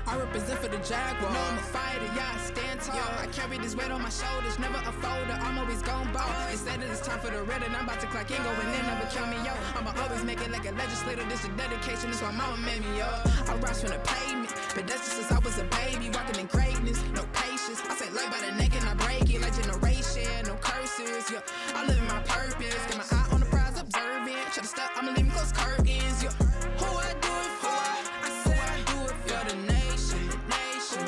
I represent for the Jaguars. No, I'm a fighter, yeah, I stand tall. I carry this weight on my shoulders, never a folder. I'm always gon' ball. They said that it's time for the red, and I'm about to clock in, go and then never count me, yo. I'ma always make it like a legislator. This is dedication, that's why mama made me, yo. I rise from the pavement, but that's just since I was a baby, walking in greatness, no patience. I say life by the neck and I break it like generation, no curses, yeah. I live in my purpose, got my eye on the prize, observing. Try to stop, I'ma leave me close curtains, yeah. Who I do it for? I say I do it for the nation, the nation.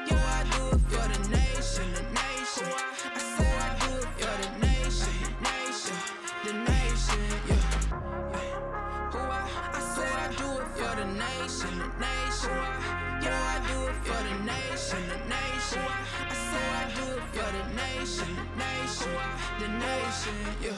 Yo, I do it for the nation, the nation. I say I do it for the nation, the nation, yeah. Who I say I do it for the nation, the nation. Yo, I do it for the nation, the nation. I say I do it for the nation, the nation, yeah.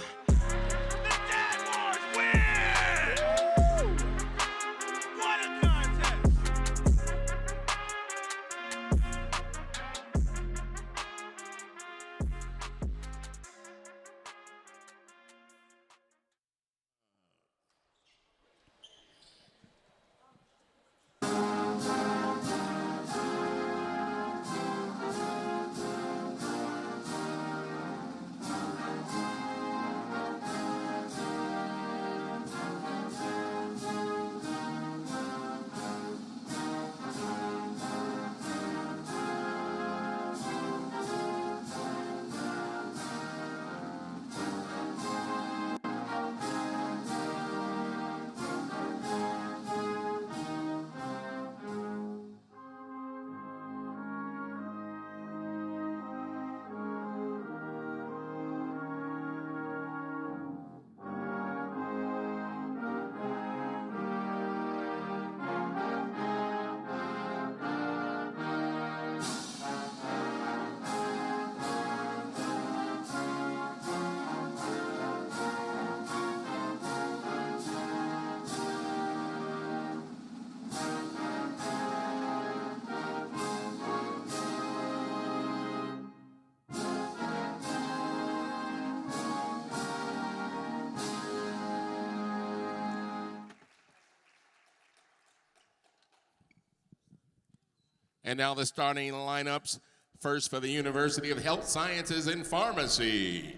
And now the starting lineups. First for the University of Health Sciences and Pharmacy.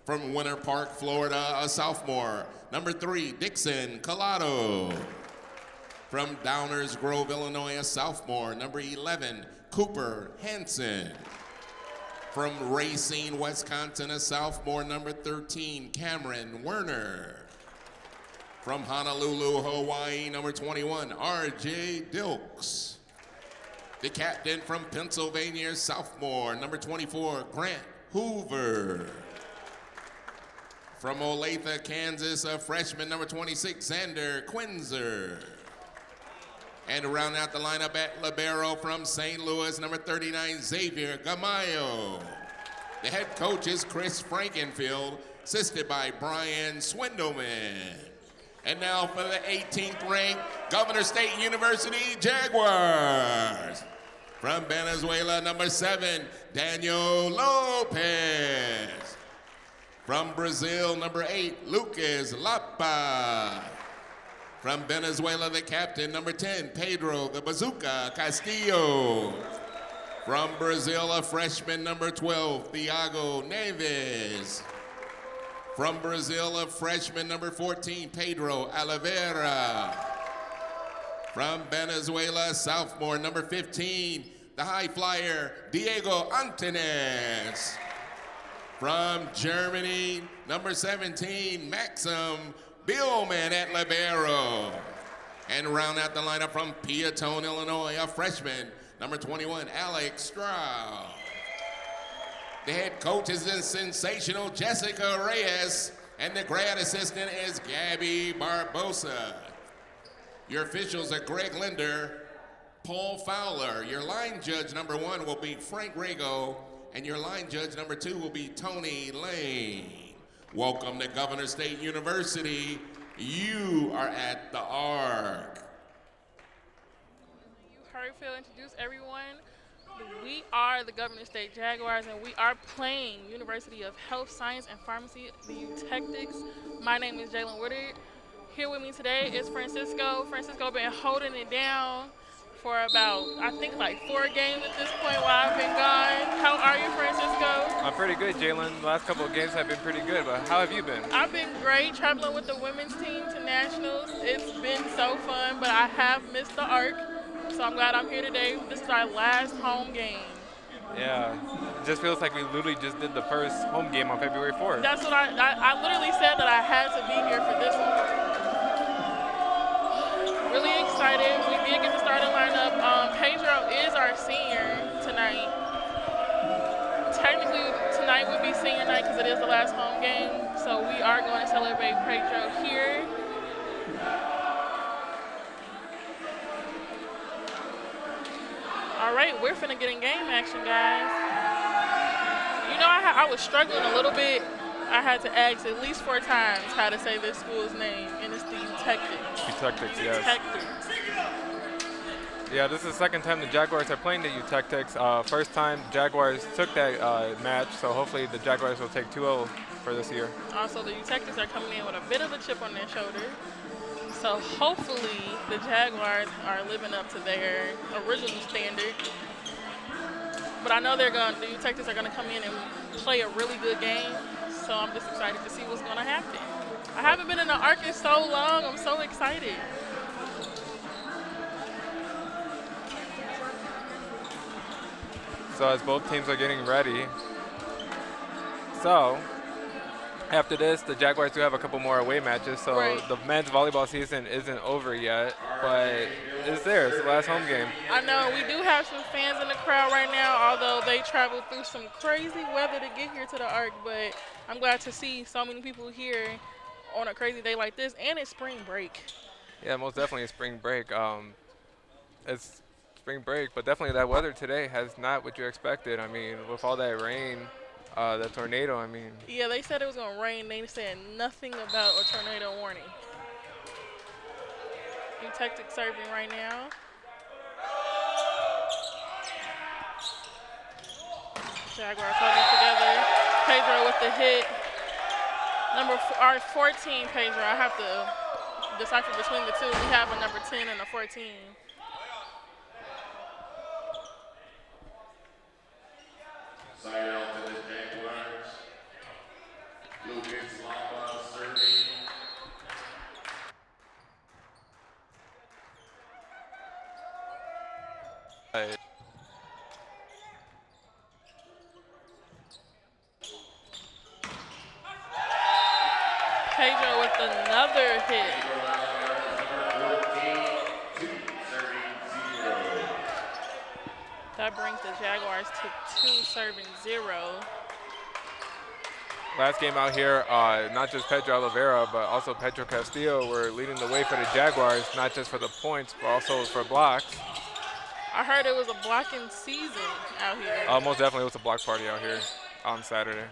From Winter Park, Florida, a sophomore, number 3, Dixon Collado. From Downers Grove, Illinois, a sophomore, number 11, Cooper Hansen. From Racine, Wisconsin, a sophomore, number 13, Cameron Werner. From Honolulu, Hawaii, number 21, R.J. Dilks. The captain from Pennsylvania, sophomore, number 24, Grant Hoover. From Olathe, Kansas, a freshman, number 26, Xander Quinzer. And round out the lineup at libero from St. Louis, number 39, Xavier Gamayo. The head coach is Chris Frankenfield, assisted by Brian Swindleman. And now for the 18th ranked Governor State University Jaguars. From Venezuela, number 7, Daniel Lopez. From Brazil, number 8, Lucas Lapa. From Venezuela, the captain, number 10, Pedro the Bazooka Castillo. From Brazil, a freshman, number 12, Thiago Neves. From Brazil, a freshman, number 14, Pedro Oliveira. From Venezuela, sophomore, number 15, the high flyer, Diego Antunes. From Germany, number 17, Maxim Billman at libero. And round out the lineup from Peatone, Illinois, a freshman, number 21, Alex Stroud. The head coach is the sensational Jessica Reyes, and the grad assistant is Gabby Barbosa. Your officials are Greg Linder, Paul Fowler. Your line judge number 1 will be Frank Rago, and your line judge number 2 will be Tony Lane. Welcome to Governor State University. You are at the ARC. You heard Phil introduce everyone. We are the Governor State Jaguars, and we are playing University of Health Science and Pharmacy, the Tactics. My name is Jalen Woodard. Here with me today is Francisco. Francisco been holding it down for about, I think, like 4 games at this point while I've been gone. How are you, Francisco? I'm pretty good, Jalen. The last couple of games have been pretty good, but how have you been? I've been great traveling with the women's team to nationals. It's been so fun, but I have missed the ARC, so I'm glad I'm here today. This is our last home game. Yeah, it just feels like we literally just did the first home game on February 4th. That's what I literally said that I had to be here for this one. Really excited. We did get the starting lineup. Pedro is our senior tonight. Technically, tonight would be senior night because it is the last home game. So we are going to celebrate Pedro here. All right, we're finna get in game action, guys. You know, I was struggling a little bit. I had to ask at least 4 times how to say this school's name, and it's the Utectics. Utectics, yes. Utectics. Yeah, this is the second time the Jaguars are playing the Utectics. First time Jaguars took that match, so hopefully the Jaguars will take 2-0 for this year. Also, the Utectics are coming in with a bit of a chip on their shoulder. So hopefully the Jaguars are living up to their original standard. But I know the Utectics are going to come in and play a really good game. So I'm just excited to see what's going to happen. I haven't been in the ARC in so long. I'm so excited. So as both teams are getting ready, so after this, the Jaguars do have a couple more away matches. So right. The men's volleyball season isn't over yet, but it's there. It's the last home game. I know we do have some fans in the crowd right now, although they traveled through some crazy weather to get here to the ARC. But I'm glad to see so many people here on a crazy day like this, and it's spring break. Yeah, most definitely spring break. It's spring break, but definitely that weather today has not what you expected. I mean, with all that rain, the tornado, I mean. Yeah, they said it was going to rain. They said nothing about a tornado warning. Utectic serving right now. Jaguars holding together. Pedro with the hit. Number 14, Pedro. I have to decipher between the two. We have a number 10 and a 14. Side out to the Jaguars. Lucas Lava serving. Pedro with another hit. That brings the Jaguars to 2 serving 0. Last game out here, not just Pedro Oliveira, but also Pedro Castillo were leading the way for the Jaguars, not just for the points, but also for blocks. I heard it was a blocking season out here. Most definitely was a block party out here on Saturday.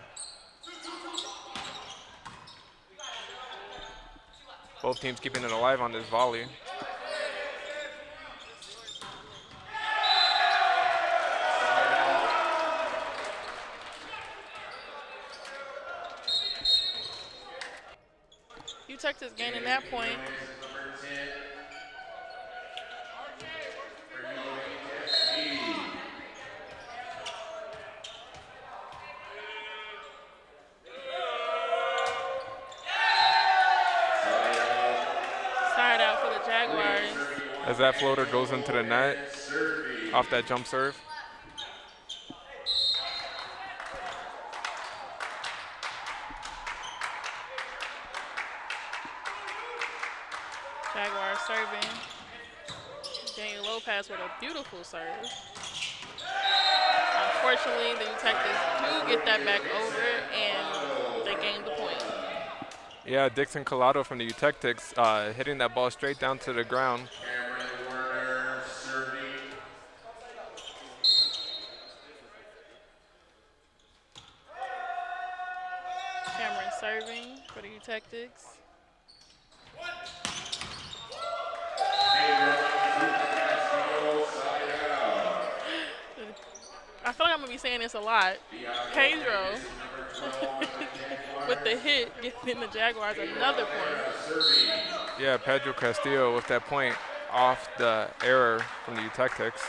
Both teams keeping it alive on this volley. Utectics gaining that point. Side out for the Jaguars. As that floater goes into the net off that jump serve. Jaguars serving. Daniel Lopez with a beautiful serve. Unfortunately, the Utectics do get that back over, and they gain the point. Yeah, Dixon Collado from the Utectics hitting that ball straight down to the ground. Cameron serving for the Utectics. I feel like I'm going to be saying this a lot. Pedro with the hit, giving the Jaguars another point. Yeah, Pedro Castillo with that point off the error from the Tactics.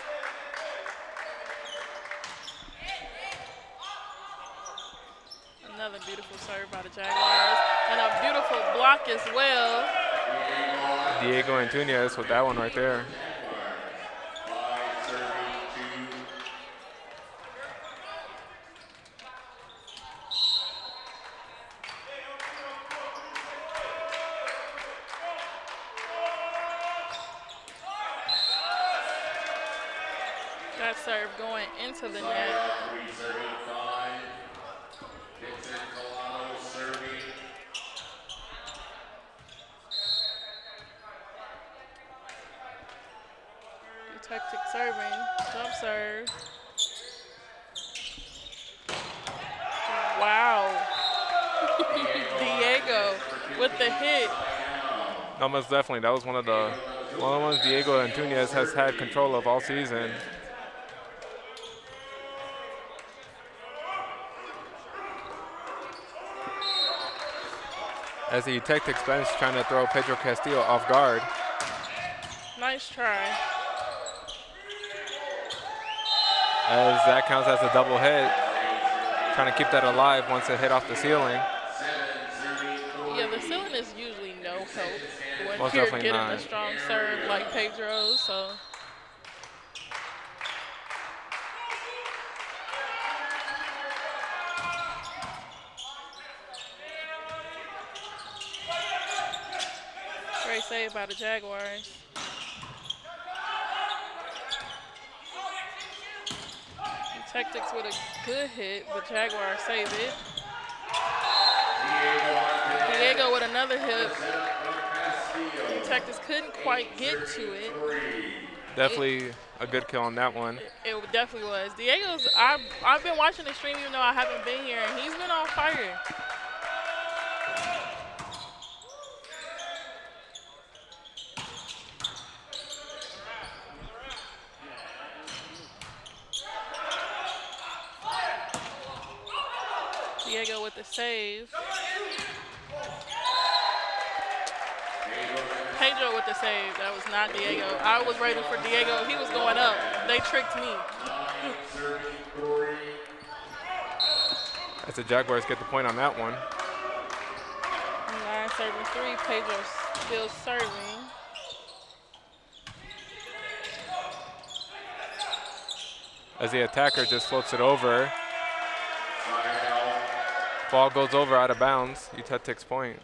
Another beautiful serve by the Jaguars, and a beautiful block as well. Diego Antunez with that one right there. That serve going into the net. Tactic serving, jump serve. Wow. Diego with the hit. No, most definitely. That was one of the ones Diego Antunez has had control of all season. As the Tactics bench trying to throw Pedro Castillo off guard. Nice try. As that counts as a double hit. Trying to keep that alive once it hit off the ceiling. Yeah, the ceiling is usually no help when Most you're definitely getting not. a strong serve like Pedro, so. Great save by the Jaguars. Tactics with a good hit, but Jaguars save it. Diego with another hit. Tactics couldn't quite get to it. Definitely a good kill on that one. It definitely was. Diego's, I've been watching the stream even though I haven't been here, and he's been on fire. Diego with the save. Pedro with the save. That was not Diego. I was waiting for Diego. He was going up. They tricked me. As the Jaguars get the point on that one. 9 serving 3. Pedro still serving. As the attacker just floats it over. Ball goes over out of bounds. Tactics point.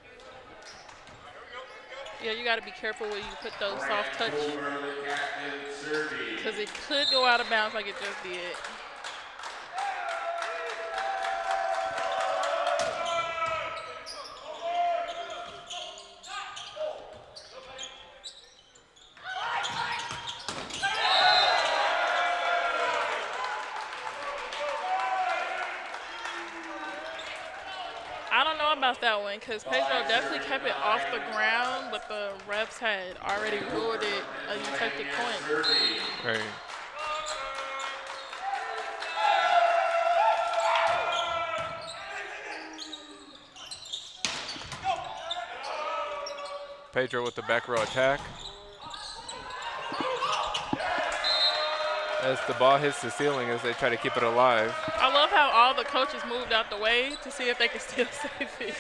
Yeah, you got to be careful when you put those soft touch because it could go out of bounds like it just did. I don't know about that one because Pedro definitely kept it off the ground, but the refs had already ruled it a Tactic point. Right. Pedro with the back row attack. As the ball hits the ceiling as they try to keep it alive. I love how all the coaches moved out the way to see if they could still save it.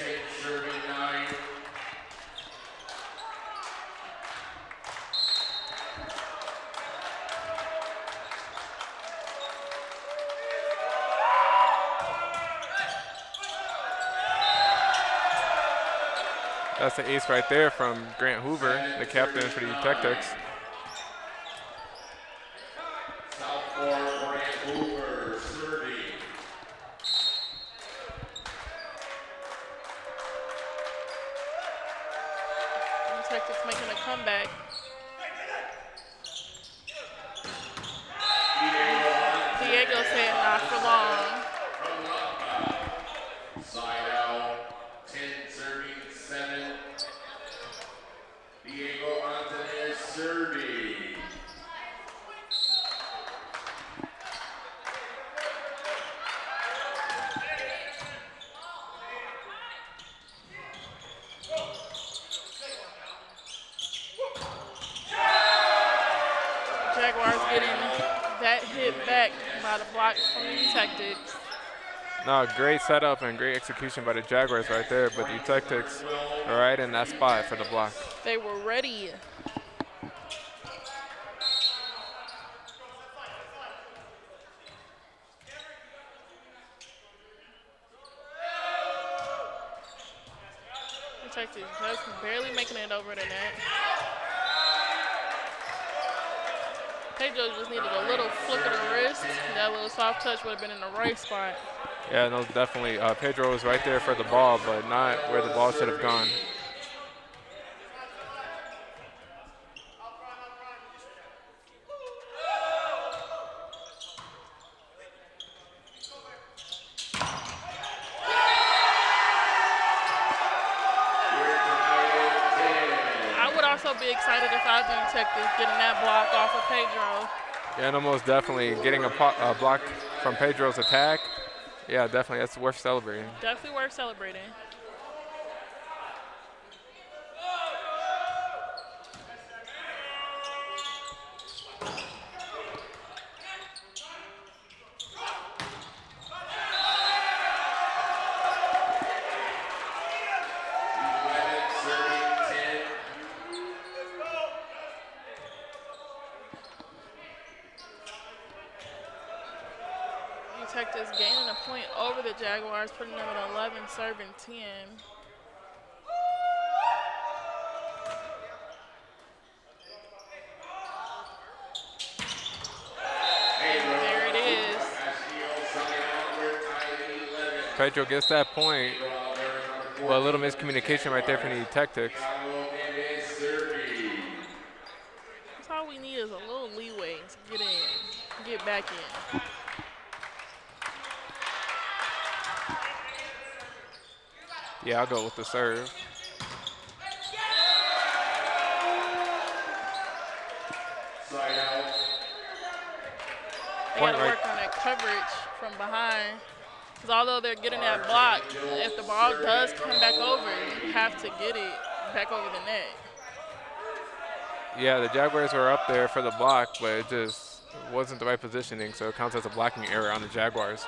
That's an ace right there from Grant Hoover, the captain for the Tactics. Tactics making a comeback. Diego said not for long. Side out, 10 serving 7. Diego Antunez serving. Try to block from the Tactics. No, great setup and great execution by the Jaguars right there, but the Tactics are right in that spot for the block. They were ready. The Tactics just barely making it over the net. Pedro just needed a little flick of the wrist. That little soft touch would have been in the right spot. Yeah, no, definitely. Pedro was right there for the ball, but not where the ball should have gone. I would also be excited if I do Tactics getting that block off of Pedro. Yeah, no, most definitely. Getting a block from Pedro's attack, yeah, definitely. That's worth celebrating. Definitely worth celebrating. Tactics gaining a point over the Jaguars, putting them at 11, serving 10. And there it is. Pedro gets that point. Well, a little miscommunication right there from the Tactics. That's all we need is a little leeway to get in, get back in. Yeah, I'll go with the serve. They got to work on that coverage from behind. Because although they're getting that block, if the ball does come back over, you have to get it back over the net. Yeah, the Jaguars were up there for the block, but it just wasn't the right positioning, so it counts as a blocking error on the Jaguars.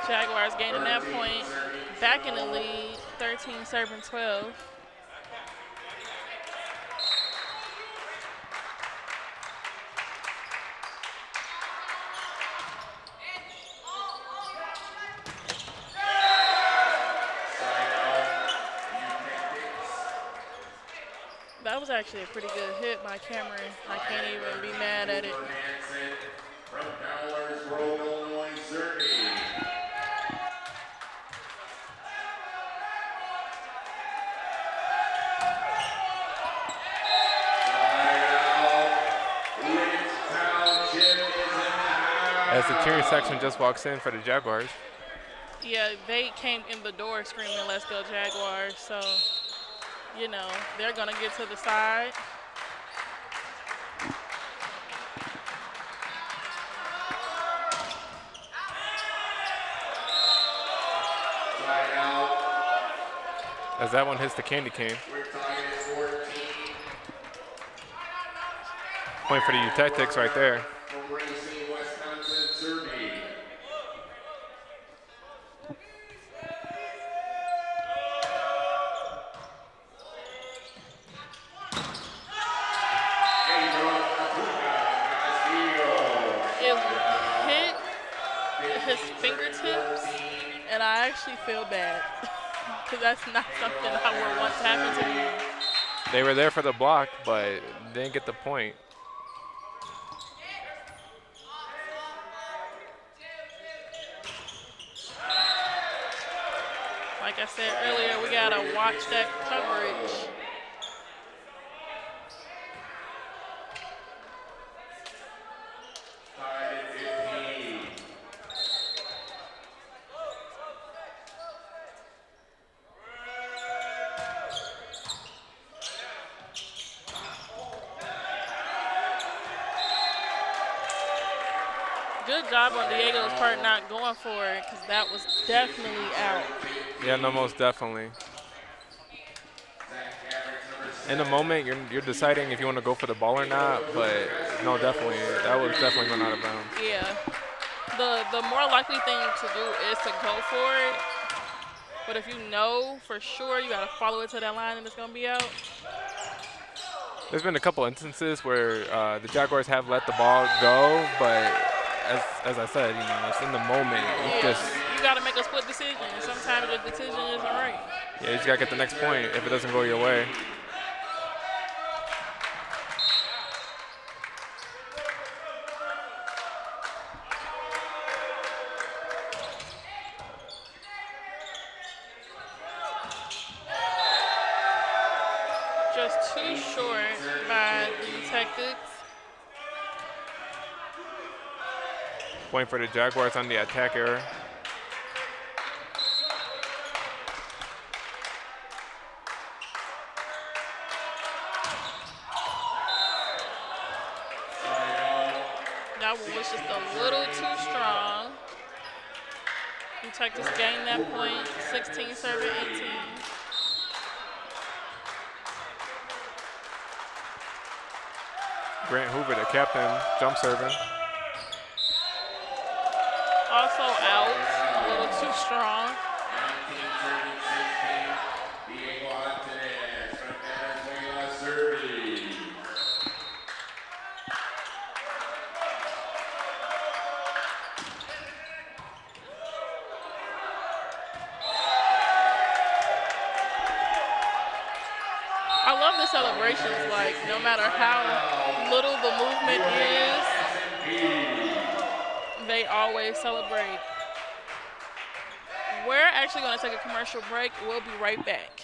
Jaguars gaining that point, back in the lead, 13 serving 12. That was actually a pretty good hit by Cameron. I can't even be mad at it. As the cheering section just walks in for the Jaguars. Yeah, they came in the door screaming, "Let's go Jaguars." So, you know, they're going to get to the side. As that one hits the candy cane. Point for the Tactics right there. Actually feel bad because that's not something I would want to happen to me. They were there for the block, but didn't get the point. Like I said earlier, we gotta watch that coverage. Good job on Diego's part not going for it, because that was definitely out. Yeah, no, most definitely. In the moment, you're deciding if you want to go for the ball or not, but no, definitely, that was definitely going out of bounds. Yeah. The more likely thing to do is to go for it, but if you know for sure you got to follow it to that line and it's going to be out. There's been a couple instances where the Jaguars have let the ball go, but as I said, it's in the moment. You got to make a split decision. Sometimes the decision isn't right. Yeah, you just got to get the next point if it doesn't go your way. Just too short by the Tactics. Point for the Jaguars on the attack error. That one was just a little too strong. The Tactics gained that point, 16 serving 18. Grant Hoover, the captain, jump serving. Also out, a little too strong. I love the celebrations, like no matter how little the movement is, they always celebrate. We're actually going to take a commercial break. We'll be right back.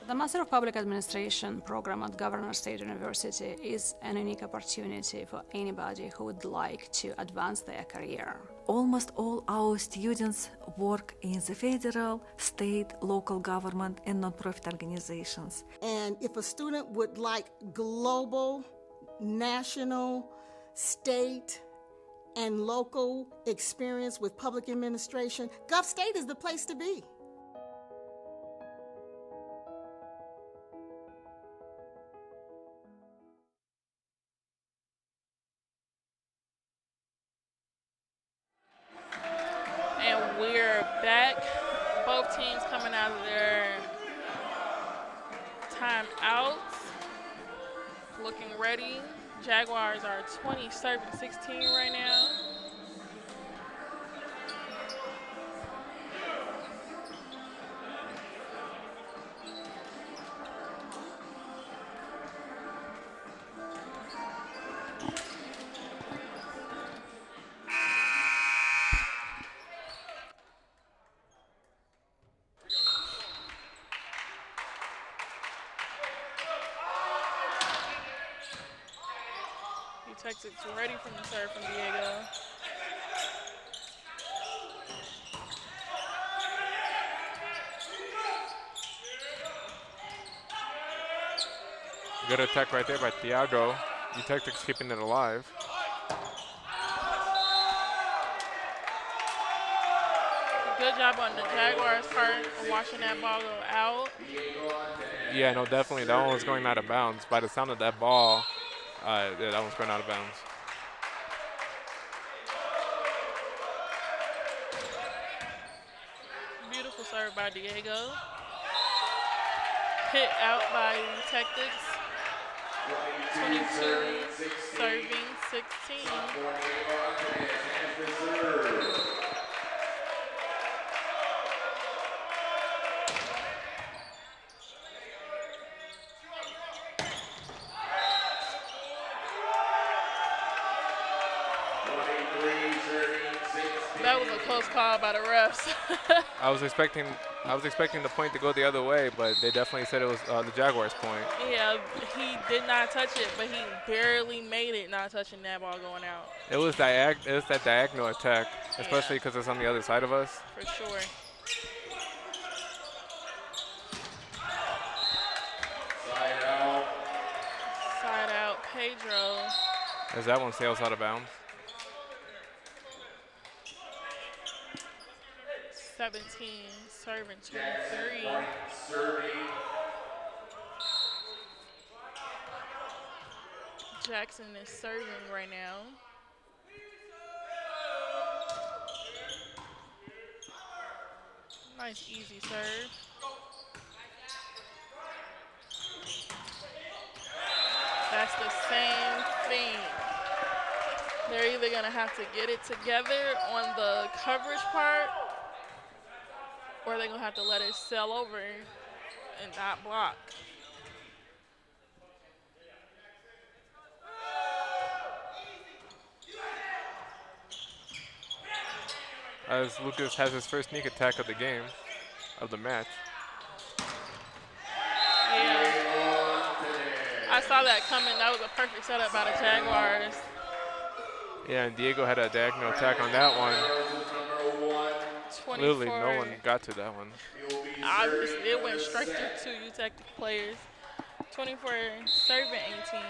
The Master of Public Administration program at Governor State University is an unique opportunity for anybody who would like to advance their career. Almost all our students work in the federal, state, local government, and nonprofit organizations. And if a student would like global, national, state, and local experience with public administration, Gov State is the place to be. And we're back. Both teams coming out of their timeouts, looking ready. Jaguars are 20 serving 16 right now. Texas ready from the serve from Diego. Good attack right there by Thiago. Tactics keeping it alive. Good job on the Jaguars' part of watching that ball go out. Yeah, no, definitely. That one was going out of bounds. By the sound of that ball, yeah, that one's going out of bounds. Beautiful serve by Diego. Hit out by Tactics. 22 serving 16. That was a close call by the refs. I was expecting the point to go the other way, but they definitely said it was the Jaguars' point. Yeah, he did not touch it, but he barely made it not touching that ball going out. It was that diagonal attack, especially because it's on the other side of us. For sure. Side out, Pedro. As that one sails out of bounds. 17, serving 23. Jackson is serving right now. Nice, easy serve. That's the same thing. They're either going to have to get it together on the coverage part, or they're going to have to let it sail over and not block. As Lucas has his first sneak attack of the game, of the match. Yeah. I saw that coming. That was a perfect setup by the Jaguars. Yeah, and Diego had a diagonal attack on that one. 24. Literally, no one got to that one. It went straight to 2 UTEC players. 24, serving 18.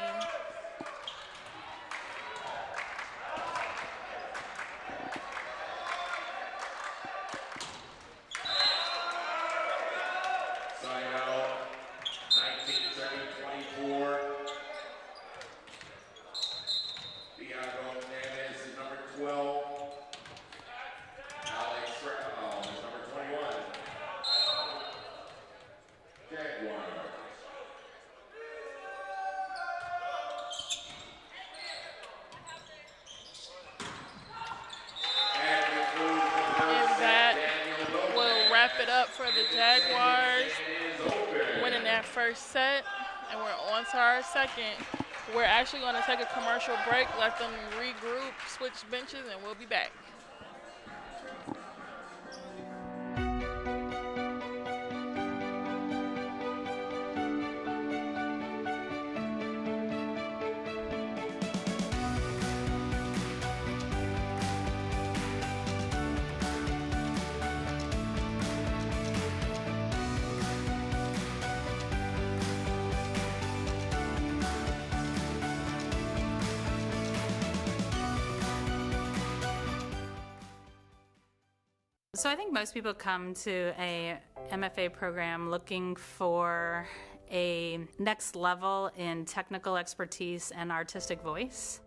It up for the Jaguars, winning that first set, and we're on to our second. We're actually going to take a commercial break, let them regroup, switch benches, and we'll be back. So I think most people come to a MFA program looking for a next level in technical expertise and artistic voice.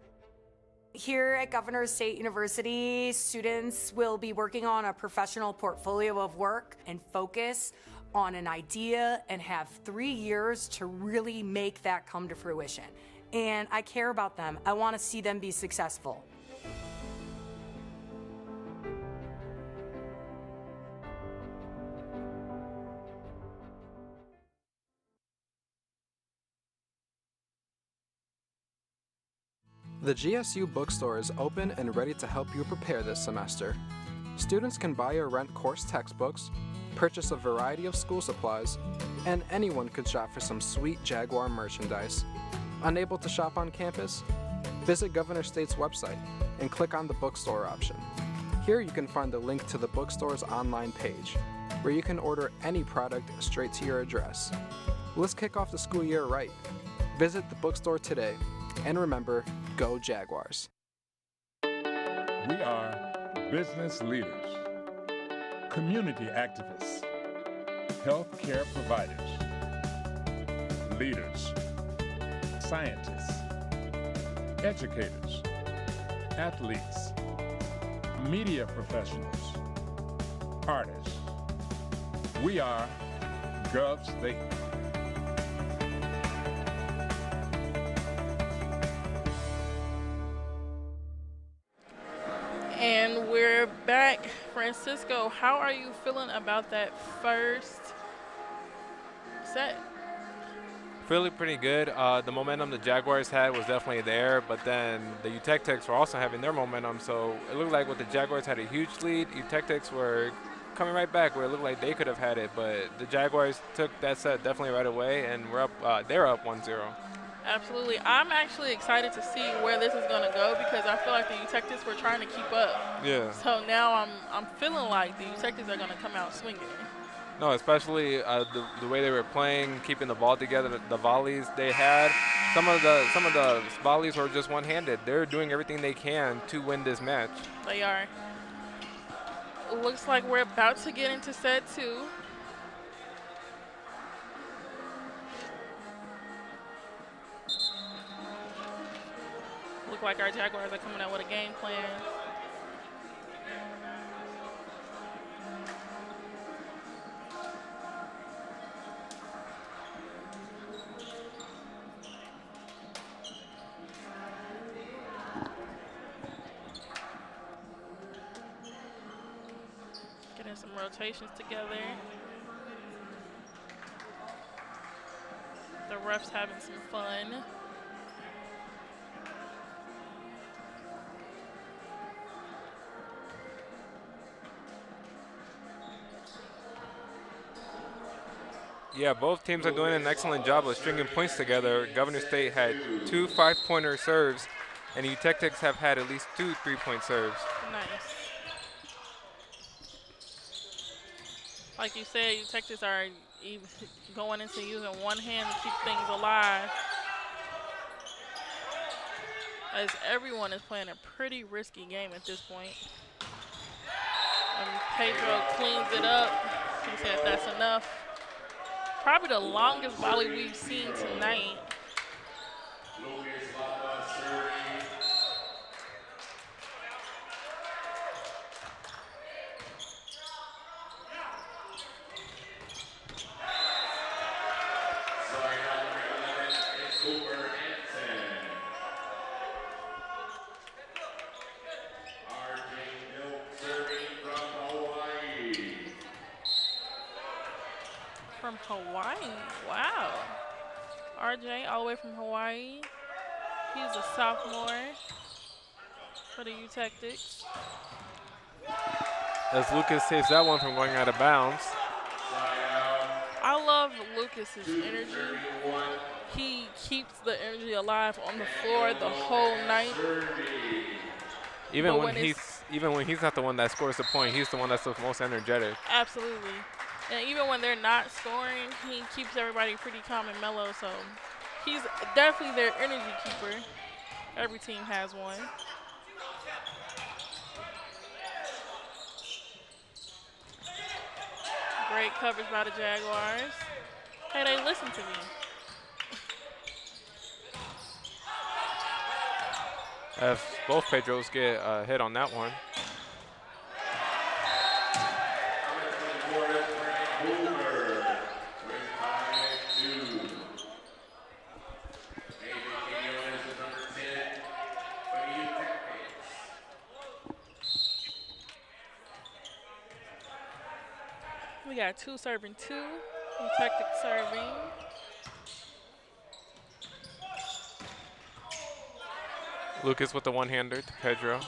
Here at Governor State University, students will be working on a professional portfolio of work and focus on an idea and have 3 years to really make that come to fruition. And I care about them. I want to see them be successful. The GSU bookstore is open and ready to help you prepare this semester. Students can buy or rent course textbooks, purchase a variety of school supplies, and anyone could shop for some sweet Jaguar merchandise. Unable to shop on campus? Visit Governor State's website and click on the bookstore option. Here you can find the link to the bookstore's online page, where you can order any product straight to your address. Let's kick off the school year right. Visit the bookstore today, and remember, go Jaguars. We are business leaders, community activists, healthcare providers, leaders, scientists, educators, athletes, media professionals, artists. We are Gov State. And we're back. Francisco, how are you feeling about that first set? Feeling pretty good. The momentum the Jaguars had was definitely there, but then the UTEC were also having their momentum, so it looked like with the Jaguars had a huge lead, UTEC were coming right back where it looked like they could have had it, but the Jaguars took that set definitely right away, and we're up. They're up 1-0. Absolutely. I'm actually excited to see where this is going to go because I feel like the UTEC were trying to keep up. Yeah. So now I'm feeling like the UTEC are going to come out swinging. No, especially the way they were playing, keeping the ball together, the volleys they had. some of the volleys were just one-handed. They're doing everything they can to win this match. They are. Looks like we're about to get into set 2. Look like our Jaguars are coming out with a game plan. Getting some rotations together. The refs having some fun. Yeah, both teams are doing an excellent job of stringing points together. Governor State had 2 5-pointer serves, and UTech have had at least 2 3-point serves. Nice. Like you said, UTech are even going into using one hand to keep things alive, as everyone is playing a pretty risky game at this point. And Pedro cleans it up. He said that's enough. Probably the longest volley we've seen tonight. From Hawaii, wow. RJ all the way from Hawaii. He's a sophomore for the UTech. As Lucas saves that one from going out of bounds. I love Lucas's energy. He keeps the energy alive on the floor the whole night. Even when he's not the one that scores the point, he's the one that's the most energetic. Absolutely. And even when they're not scoring, he keeps everybody pretty calm and mellow. So he's definitely their energy keeper. Every team has one. Great coverage by the Jaguars. Hey, they listen to me. As both Pedros get a hit on that one. We got 2 serving 2. UTech serving. Lucas with the one-hander to Pedro.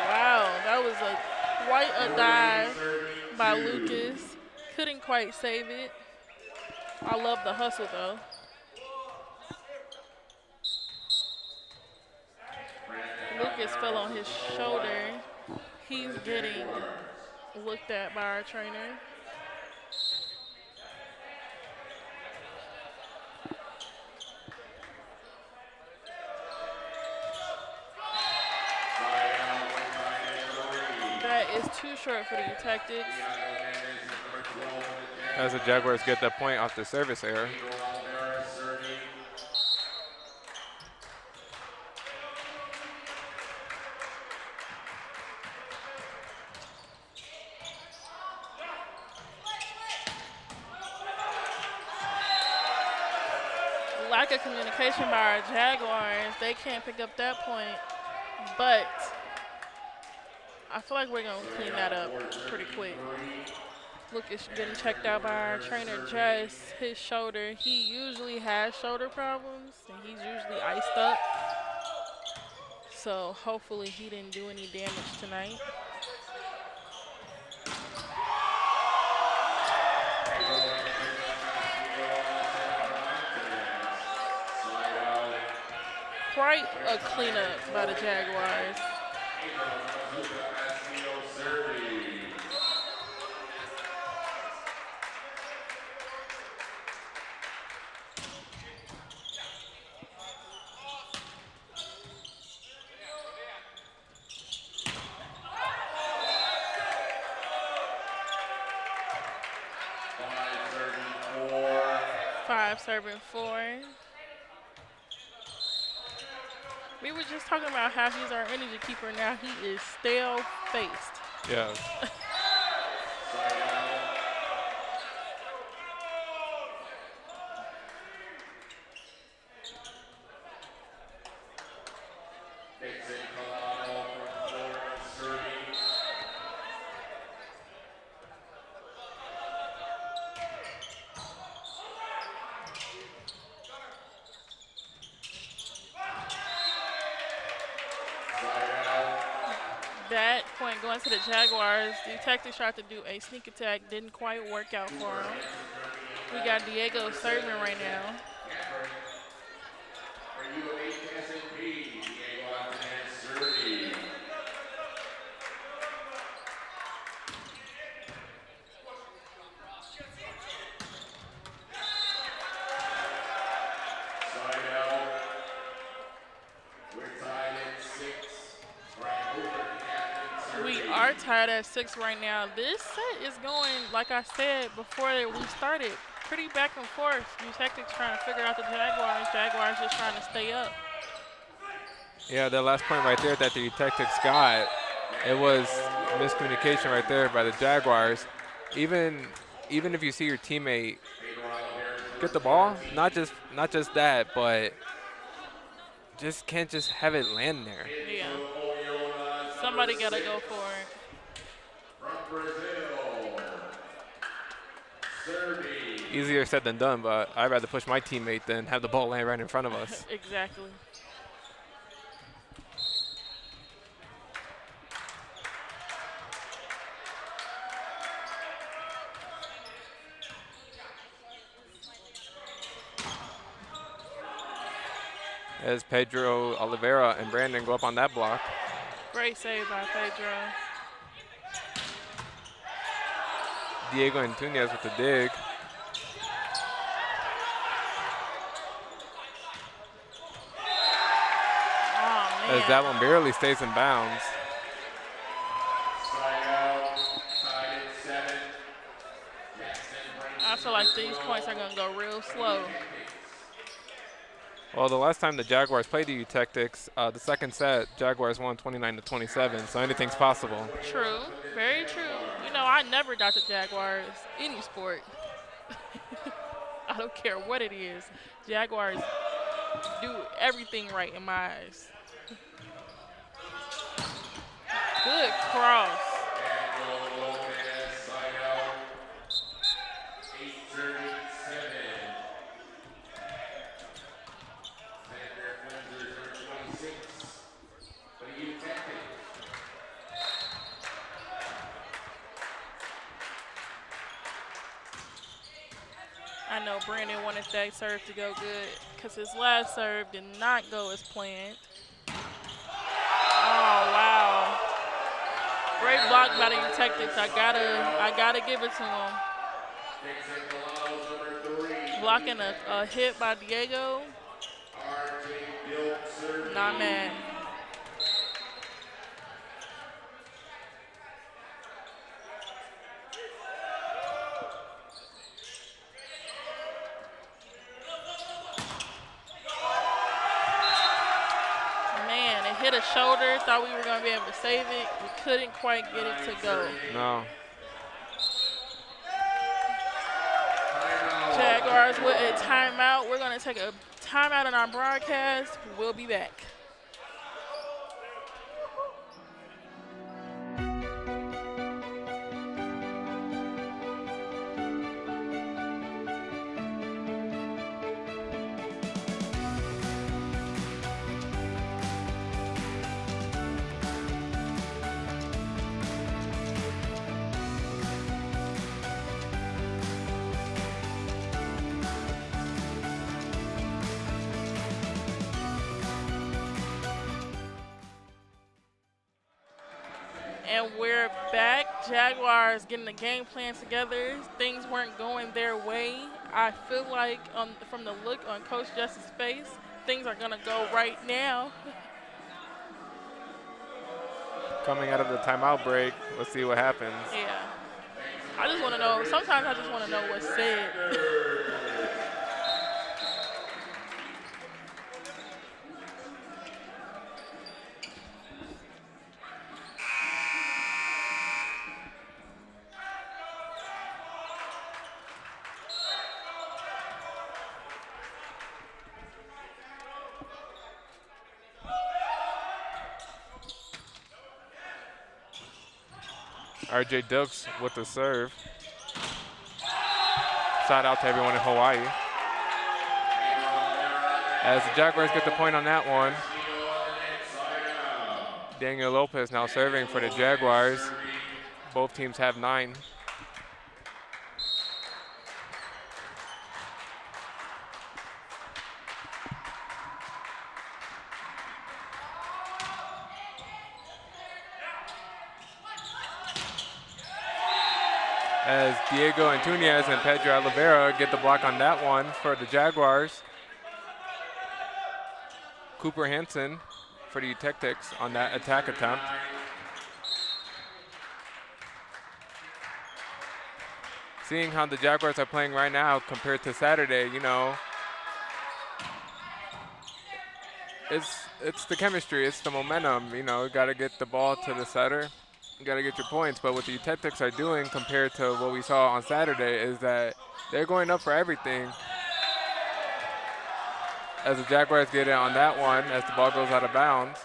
Wow, that was quite a dive by Lucas. Couldn't quite save it. I love the hustle though. Lucas fell on his shoulder. He's getting looked at by our trainer. That is too short for the UTech. As the Jaguars get that point off the service error. Lack of communication by our Jaguars. They can't pick up that point, but I feel like we're going to clean that up pretty quick. Lucas getting checked out by our trainer, Jess. His shoulder, he usually has shoulder problems, and he's usually iced up. So hopefully he didn't do any damage tonight. Quite a cleanup by the Jaguars. Gov serving 4. We were just talking about how he's our energy keeper. Now he is stale-faced. Yeah. That point going to the Jaguars. The Tactics tried to do a sneak attack. Didn't quite work out for him. We got Diego serving right now. Tied at 6 right now. This set is going, like I said before we started, pretty back and forth. You Tactics trying to figure out the Jaguars. Jaguars just trying to stay up. Yeah, that last point right there that the Tactics got, it was miscommunication right there by the Jaguars. Even if you see your teammate get the ball, not just that, but just can't just have it land there. Yeah. Somebody gotta go for it. Easier said than done, but I'd rather push my teammate than have the ball land right in front of us. Exactly. As Pedro Oliveira and Brandon go up on that block. Great save by Pedro. Diego Antunes with the dig. Oh, man. As that one barely stays in bounds. I feel like these points are going to go real slow. Well, the last time the Jaguars played the U-Tactics, the second set, Jaguars won 29-27, so anything's possible. True, very true. You know, I never doubt the Jaguars, any sport. I don't care what it is. Jaguars do everything right in my eyes. Good cross. I know Brandon wanted that serve to go good because his last serve did not go as planned. Oh, wow. Great block by the Tactics. I gotta give it to him. Blocking a hit by Diego. Not mad. Hit a shoulder, thought we were going to be able to save it. We couldn't quite get it to go. No. Jaguars with a timeout. We're going to take a timeout in our broadcast. We'll be back. And we're back. Jaguars getting the game plan together. Things weren't going their way. I feel like from the look on Coach Justice's face, things are going to go right now. Coming out of the timeout break, let's see what happens. Yeah. I just want to know, sometimes I just want to know what's said. RJ Dukes with the serve. Shout out to everyone in Hawaii. As the Jaguars get the point on that one. Daniel Lopez now serving for the Jaguars. Both teams have 9. As Diego Antunez and Pedro Oliveira get the block on that one for the Jaguars. Cooper Hansen for the Tactics on that attack attempt. Seeing how the Jaguars are playing right now compared to Saturday, you know, it's the chemistry, it's the momentum, you know, got to get the ball to the setter. You got to get your points, but what the Tactics are doing compared to what we saw on Saturday is that they're going up for everything. As the Jaguars get it on that one, as the ball goes out of bounds.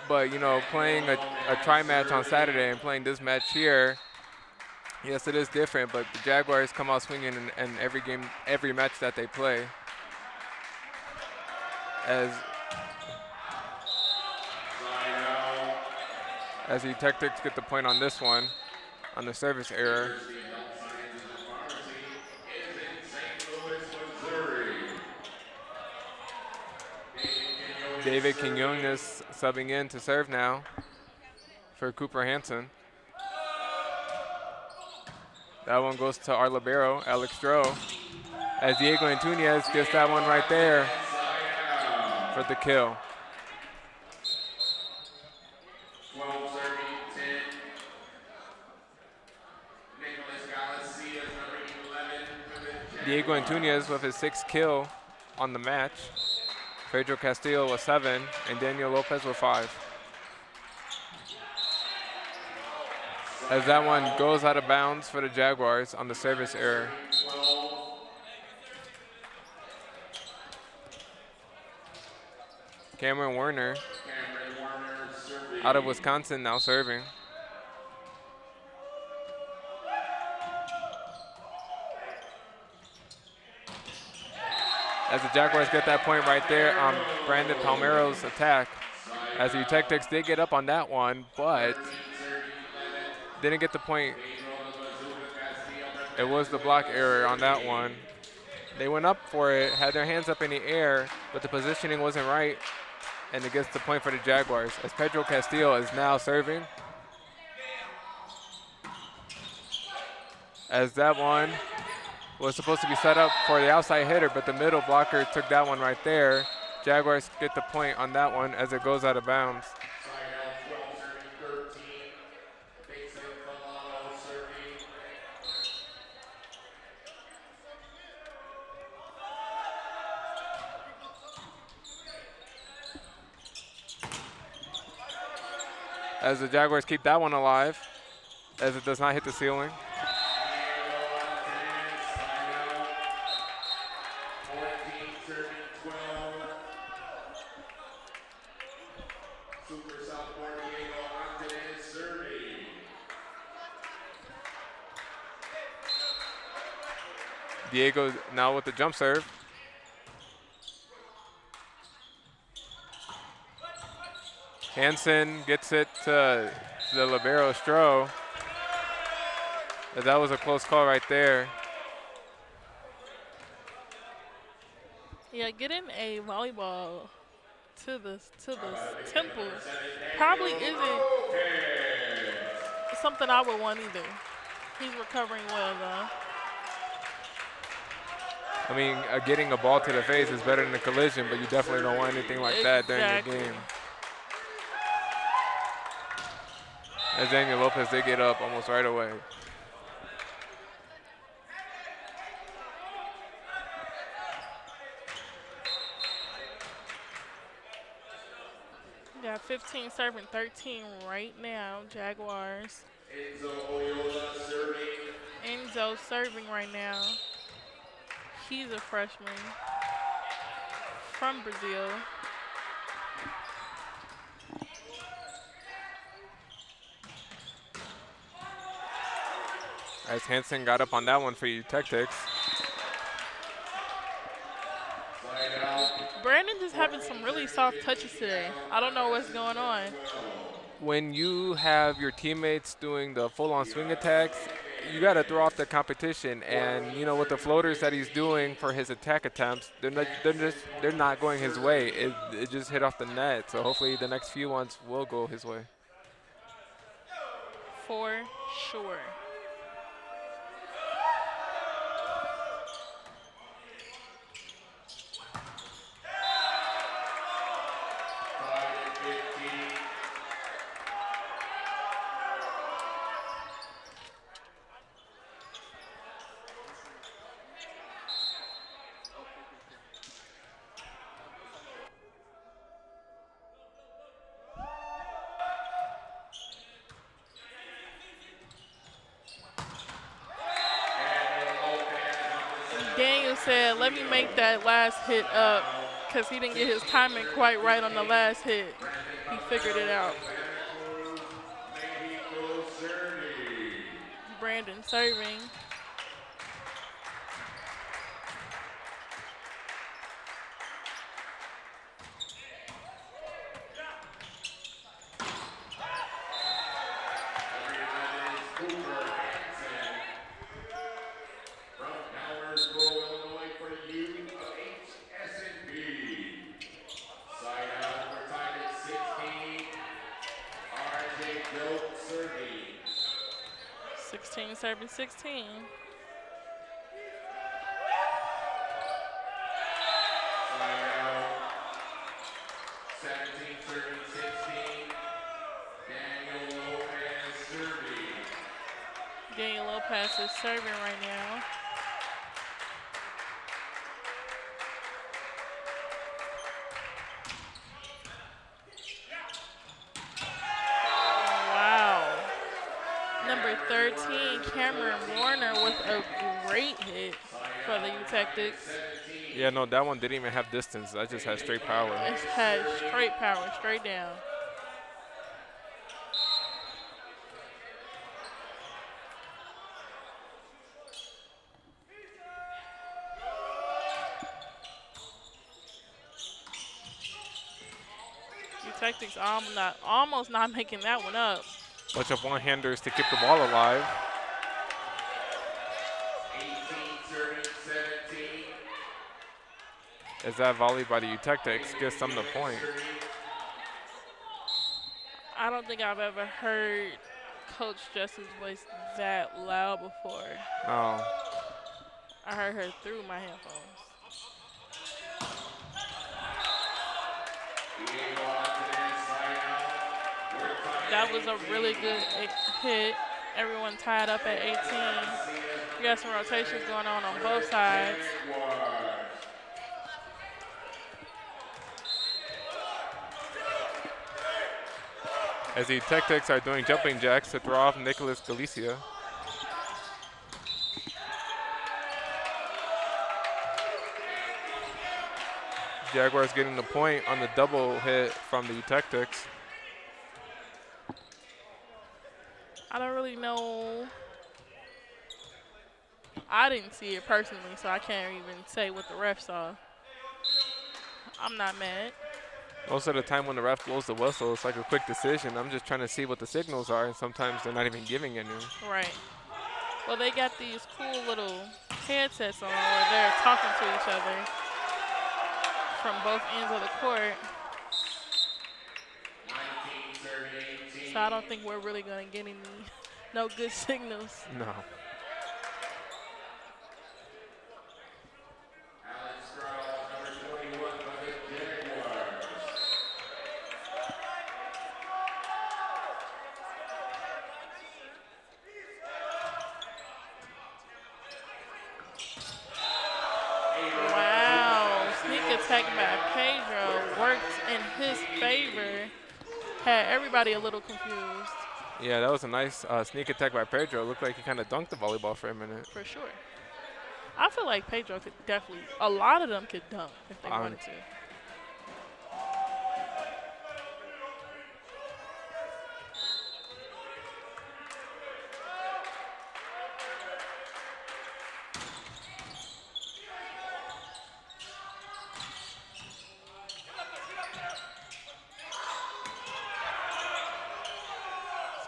But, you know, playing a tri-match on Saturday and playing this match here, yes, it is different, but the Jaguars come out swinging in every game, every match that they play. As the Tactics get the point on this one, on the service error. David Quinones subbing in to serve now for Cooper Hansen. That one goes to our libero, Alex Stroh. As Diego Antunez gets that one right there for the kill. Diego Antunez with his 6th kill on the match. Pedro Castillo with 7, and Daniel Lopez with 5. As that one goes out of bounds for the Jaguars on the service error. Cameron Werner out of Wisconsin now serving. As the Jaguars get that point right there on Brandon Palmero's attack. As the Tactics did get up on that one, but didn't get the point. It was the block error on that one. They went up for it, had their hands up in the air, but the positioning wasn't right, and it gets the point for the Jaguars. As Pedro Castillo is now serving. As that one was supposed to be set up for the outside hitter, but the middle blocker took that one right there. Jaguars get the point on that one as it goes out of bounds. As the Jaguars keep that one alive, as it does not hit the ceiling. Diego now with the jump serve. Hansen gets it to the libero Stroh. That was a close call right there. Yeah, getting a volleyball to the temples probably isn't something I would want either. He's recovering well though. I mean, getting a ball to the face is better than a collision, but you definitely don't want anything like that during your game. As Daniel Lopez, they get up almost right away. Got 15 serving 13 right now, Jaguars. Enzo serving right now. He's a freshman from Brazil. As Hansen got up on that one for you Tactics. Brandon just having some really soft touches today. I don't know what's going on. When you have your teammates doing the full-on swing attacks, you got to throw off the competition. And you know, with the floaters that he's doing for his attack attempts, they're not going his way. It just hit off the net. So hopefully the next few ones will go his way. For sure. Daniel said, let me make that last hit up, because he didn't get his timing quite right on the last hit. He figured it out. Brandon serving. Serving 16. Daniel Lopez is serving right now. Number 13, Cameron Warner with a great hit for the Tactics. Yeah, no, that one didn't even have distance. That just had straight power. It had straight power, straight down. Tactics almost not making that one up. Bunch of one-handers to keep the ball alive. 18-17. As that volley by the Tactics gets them the point. I don't think I've ever heard Coach Jess's voice that loud before. Oh. I heard her through my headphones. That was a really good hit. Everyone tied up at 18. We got some rotations going on both sides. As the Tactics are doing jumping jacks to throw off Nicholas Galicia. Jaguars getting the point on the double hit from the Tactics. I don't really know. I didn't see it personally, so I can't even say what the ref saw. I'm not mad. Most of the time when the ref blows the whistle, it's like a quick decision. I'm just trying to see what the signals are, and sometimes they're not even giving any. Right. Well, they got these cool little headsets on where they're talking to each other from both ends of the court. So I don't think we're really going to get any no good signals. No. Wow, sneak attack by Pedro worked in his favor. Had everybody a little confused. Yeah, that was a nice sneak attack by Pedro. It looked like he kind of dunked the volleyball for a minute. For sure. I feel like Pedro could definitely, a lot of them could dunk if they wanted to.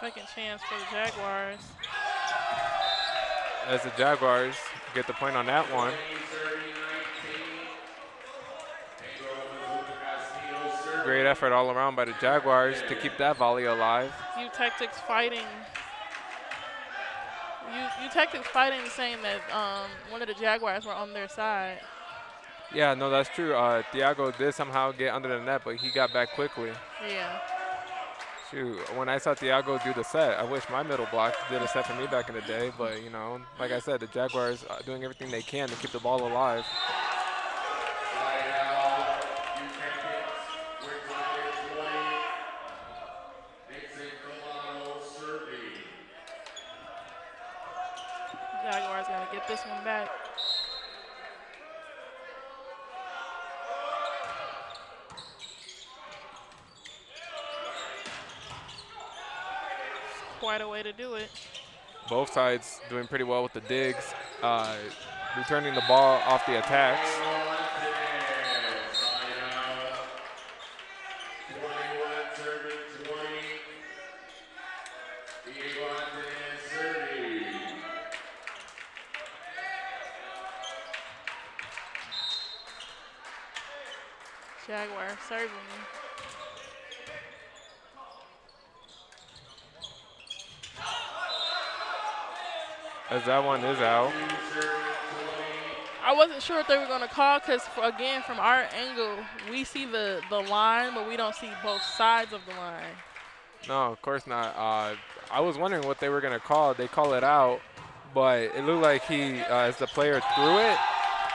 Second chance for the Jaguars. As the Jaguars get the point on that one. Great effort all around by the Jaguars to keep that volley alive. U-Tactics fighting. U-Tactics fighting, saying that one of the Jaguars were on their side. Yeah, no, that's true. Thiago did somehow get under the net, but he got back quickly. Yeah. Shoot, when I saw Thiago do the set, I wish my middle block did a set for me back in the day. But, you know, like I said, the Jaguars are doing everything they can to keep the ball alive. Jaguars got to get this one back. Quite a way to do it. Both sides doing pretty well with the digs, returning the ball off the attacks. Jaguar serving. As that one is out. I wasn't sure if they were going to call because, again, from our angle, we see the line, but we don't see both sides of the line. No, of course not. I was wondering what they were going to call. They call it out, but it looked like he, as the player threw it,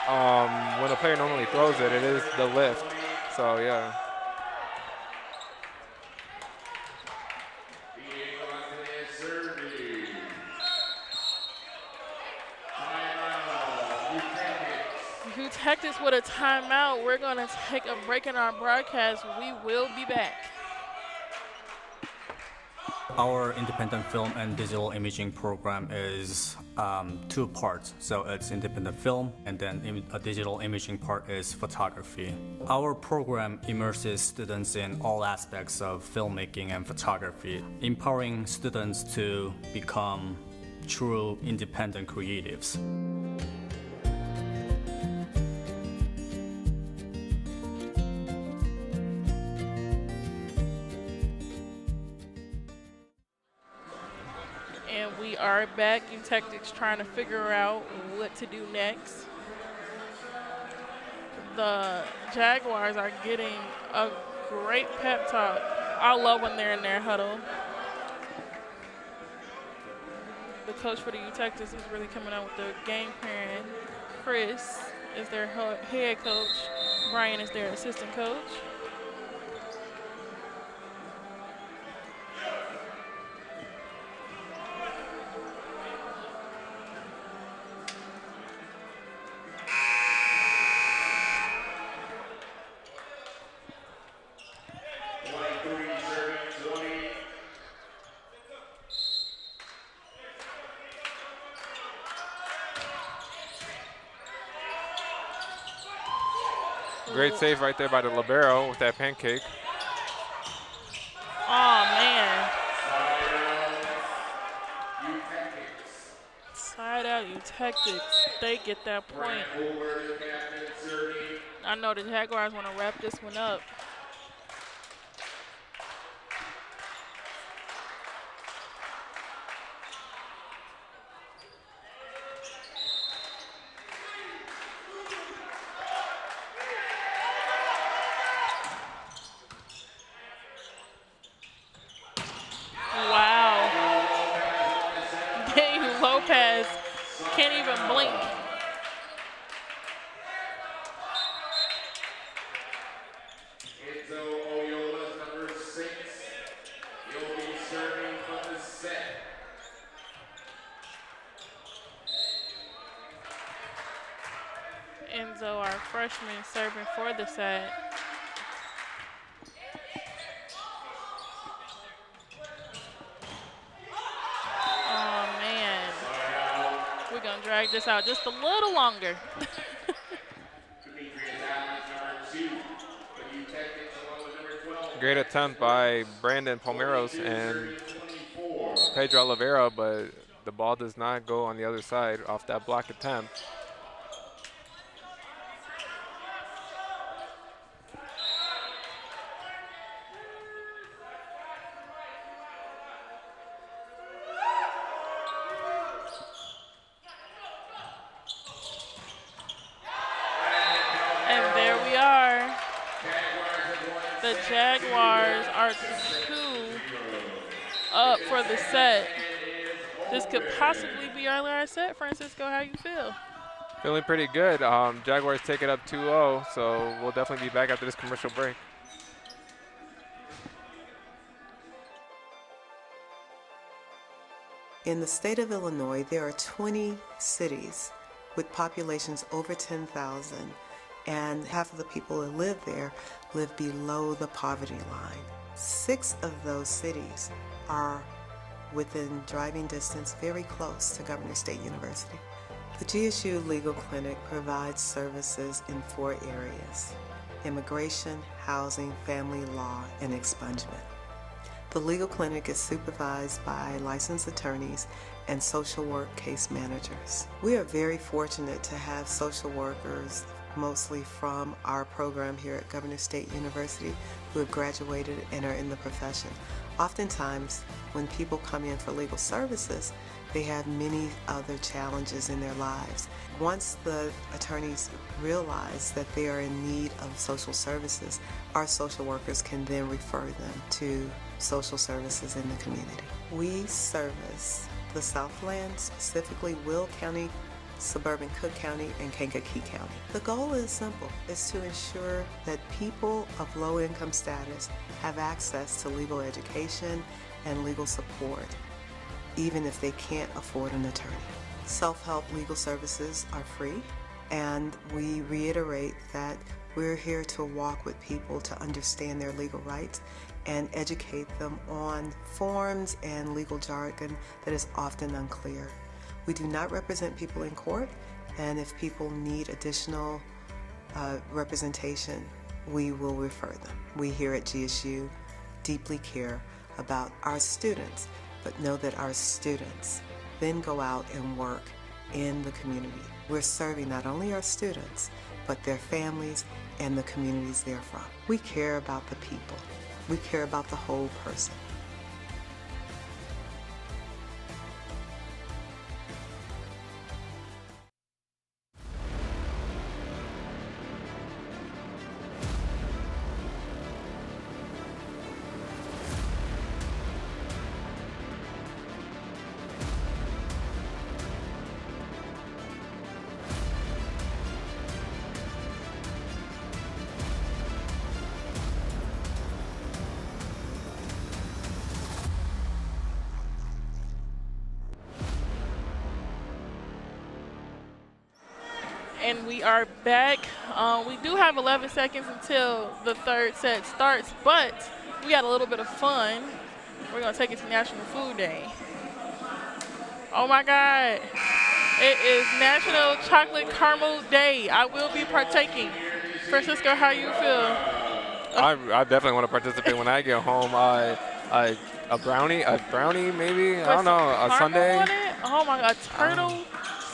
when a player normally throws it, it is the lift. So, yeah. U-Tactics with a timeout. We're going to take a break in our broadcast. We will be back. Our independent film and digital imaging program is 2 parts. So it's independent film, and then a digital imaging part is photography. Our program immerses students in all aspects of filmmaking and photography, empowering students to become true independent creatives. We are back. U-Tactics trying to figure out what to do next. The Jaguars are getting a great pep talk. I love when they're in their huddle. The coach for the U-Tactics is really coming out with the game plan. Chris is their head coach. Brian is their assistant coach. Great save right there by the libero with that pancake. Oh, man. Side out U-Tactics. They get that point. I know the Jaguars want to wrap this one up. Can't even blink. Number 6. You'll be serving from the set. Enzo, our freshman, serving for the set. Drag this out just a little longer. Great attempt by Brandon Palmeros, and Pedro Oliveira, but the ball does not go on the other side off that block attempt. And there we are. The Jaguars are 2 up for the set. This could possibly be our last set. Francisco, how you feel? Feeling pretty good. Jaguars take it up 2-0, so we'll definitely be back after this commercial break. In the state of Illinois, there are 20 cities with populations over 10,000, and half of the people who live there live below the poverty line. 6 of those cities are within driving distance, very close to Governor State University. The GSU Legal Clinic provides services in 4 areas: immigration, housing, family law, and expungement. The legal clinic is supervised by licensed attorneys and social work case managers. We are very fortunate to have social workers, mostly from our program here at Governor State University, who have graduated and are in the profession. Oftentimes, when people come in for legal services, they have many other challenges in their lives. Once the attorneys realize that they are in need of social services, our social workers can then refer them to social services in the community. We service the Southland, specifically Will County, suburban Cook County, and Kankakee County. The goal is simple, is to ensure that people of low income status have access to legal education and legal support, even if they can't afford an attorney. Self-help legal services are free, and we reiterate that we're here to walk with people to understand their legal rights and educate them on forms and legal jargon that is often unclear. We do not represent people in court, and if people need additional representation, we will refer them. We here at GSU deeply care about our students, but know that our students then go out and work in the community. We're serving not only our students, but their families and the communities they're from. We care about the people. We care about the whole person. And we are back. We do have 11 seconds until the third set starts, but we got a little bit of fun. We're gonna take it to National Food Day. Oh my God. It is National Chocolate Caramel Day. I will be partaking. Francisco, how you feel? I definitely want to participate when I get home. A brownie maybe? I don't know, a sundae? Oh my God, a turtle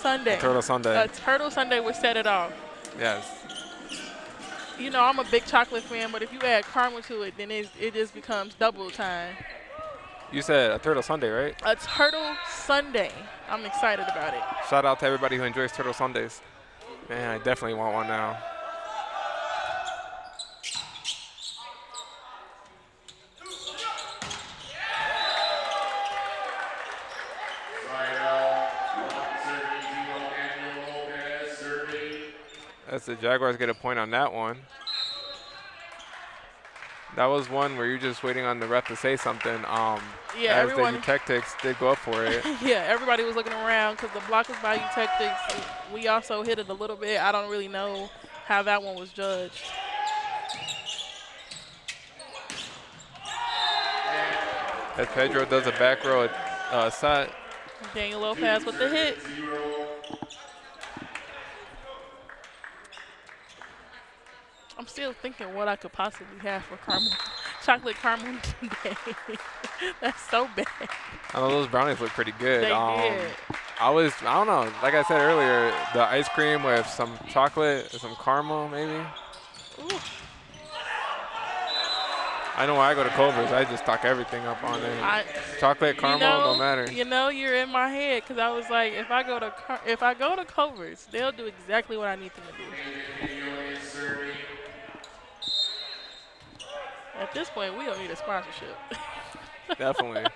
sundae. A turtle sundae. A turtle sundae would set it off. Yes. You know, I'm a big chocolate fan, but if you add caramel to it, then it just becomes double time. You said a turtle sundae, right? A turtle sundae. I'm excited about it. Shout out to everybody who enjoys turtle sundaes. Man, I definitely want one now. That's the Jaguars get a point on that one. That was one where you're just waiting on the ref to say something. Yeah, as everyone. the Tactics did go up for it. Yeah, everybody was looking around because the block was by Tactics. We also hit it a little bit. I don't really know how that one was judged. As Pedro does a back row set. Daniel Lopez with the hit. I'm still thinking what I could possibly have for chocolate caramel today. That's so bad. I know those brownies look pretty good. They did. I don't know, like I said earlier, the ice cream with some chocolate, some caramel maybe. Ooh. I know when I go to Culver's, I just stock everything up on it. Chocolate, caramel, don't matter. You know, you're in my head because I was like, if I go to Culver's, they'll do exactly what I need them to do. At this point, we don't need a sponsorship. Definitely.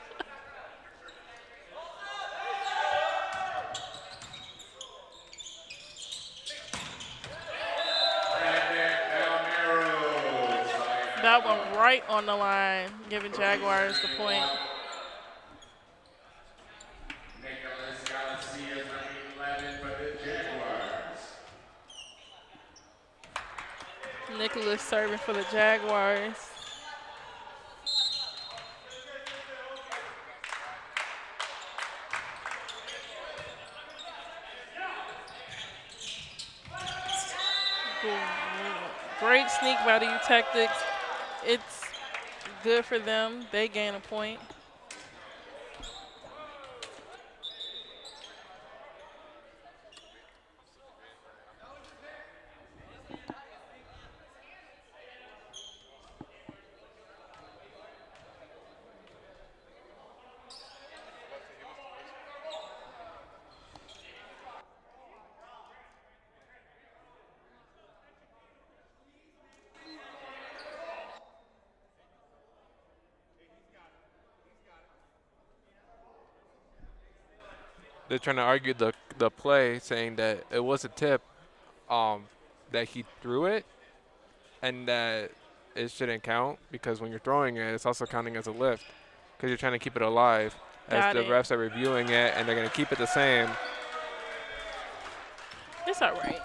That one right on the line, giving Jaguars the point. Nicholas serving for the Jaguars. Great sneak by the U-Tactics. It's good for them. They gain a point. They're trying to argue the play, saying that it was a tip, that he threw it, and that it shouldn't count because when you're throwing it, it's also counting as a lift because you're trying to keep it alive. As the refs are reviewing it, and they're going to keep it the same. It's all right.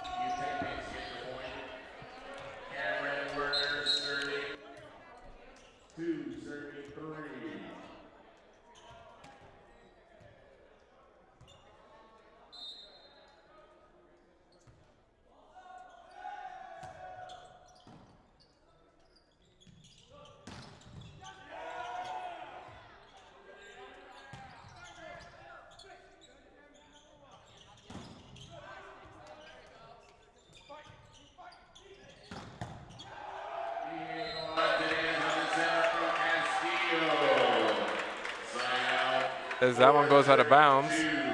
As that one goes out of bounds,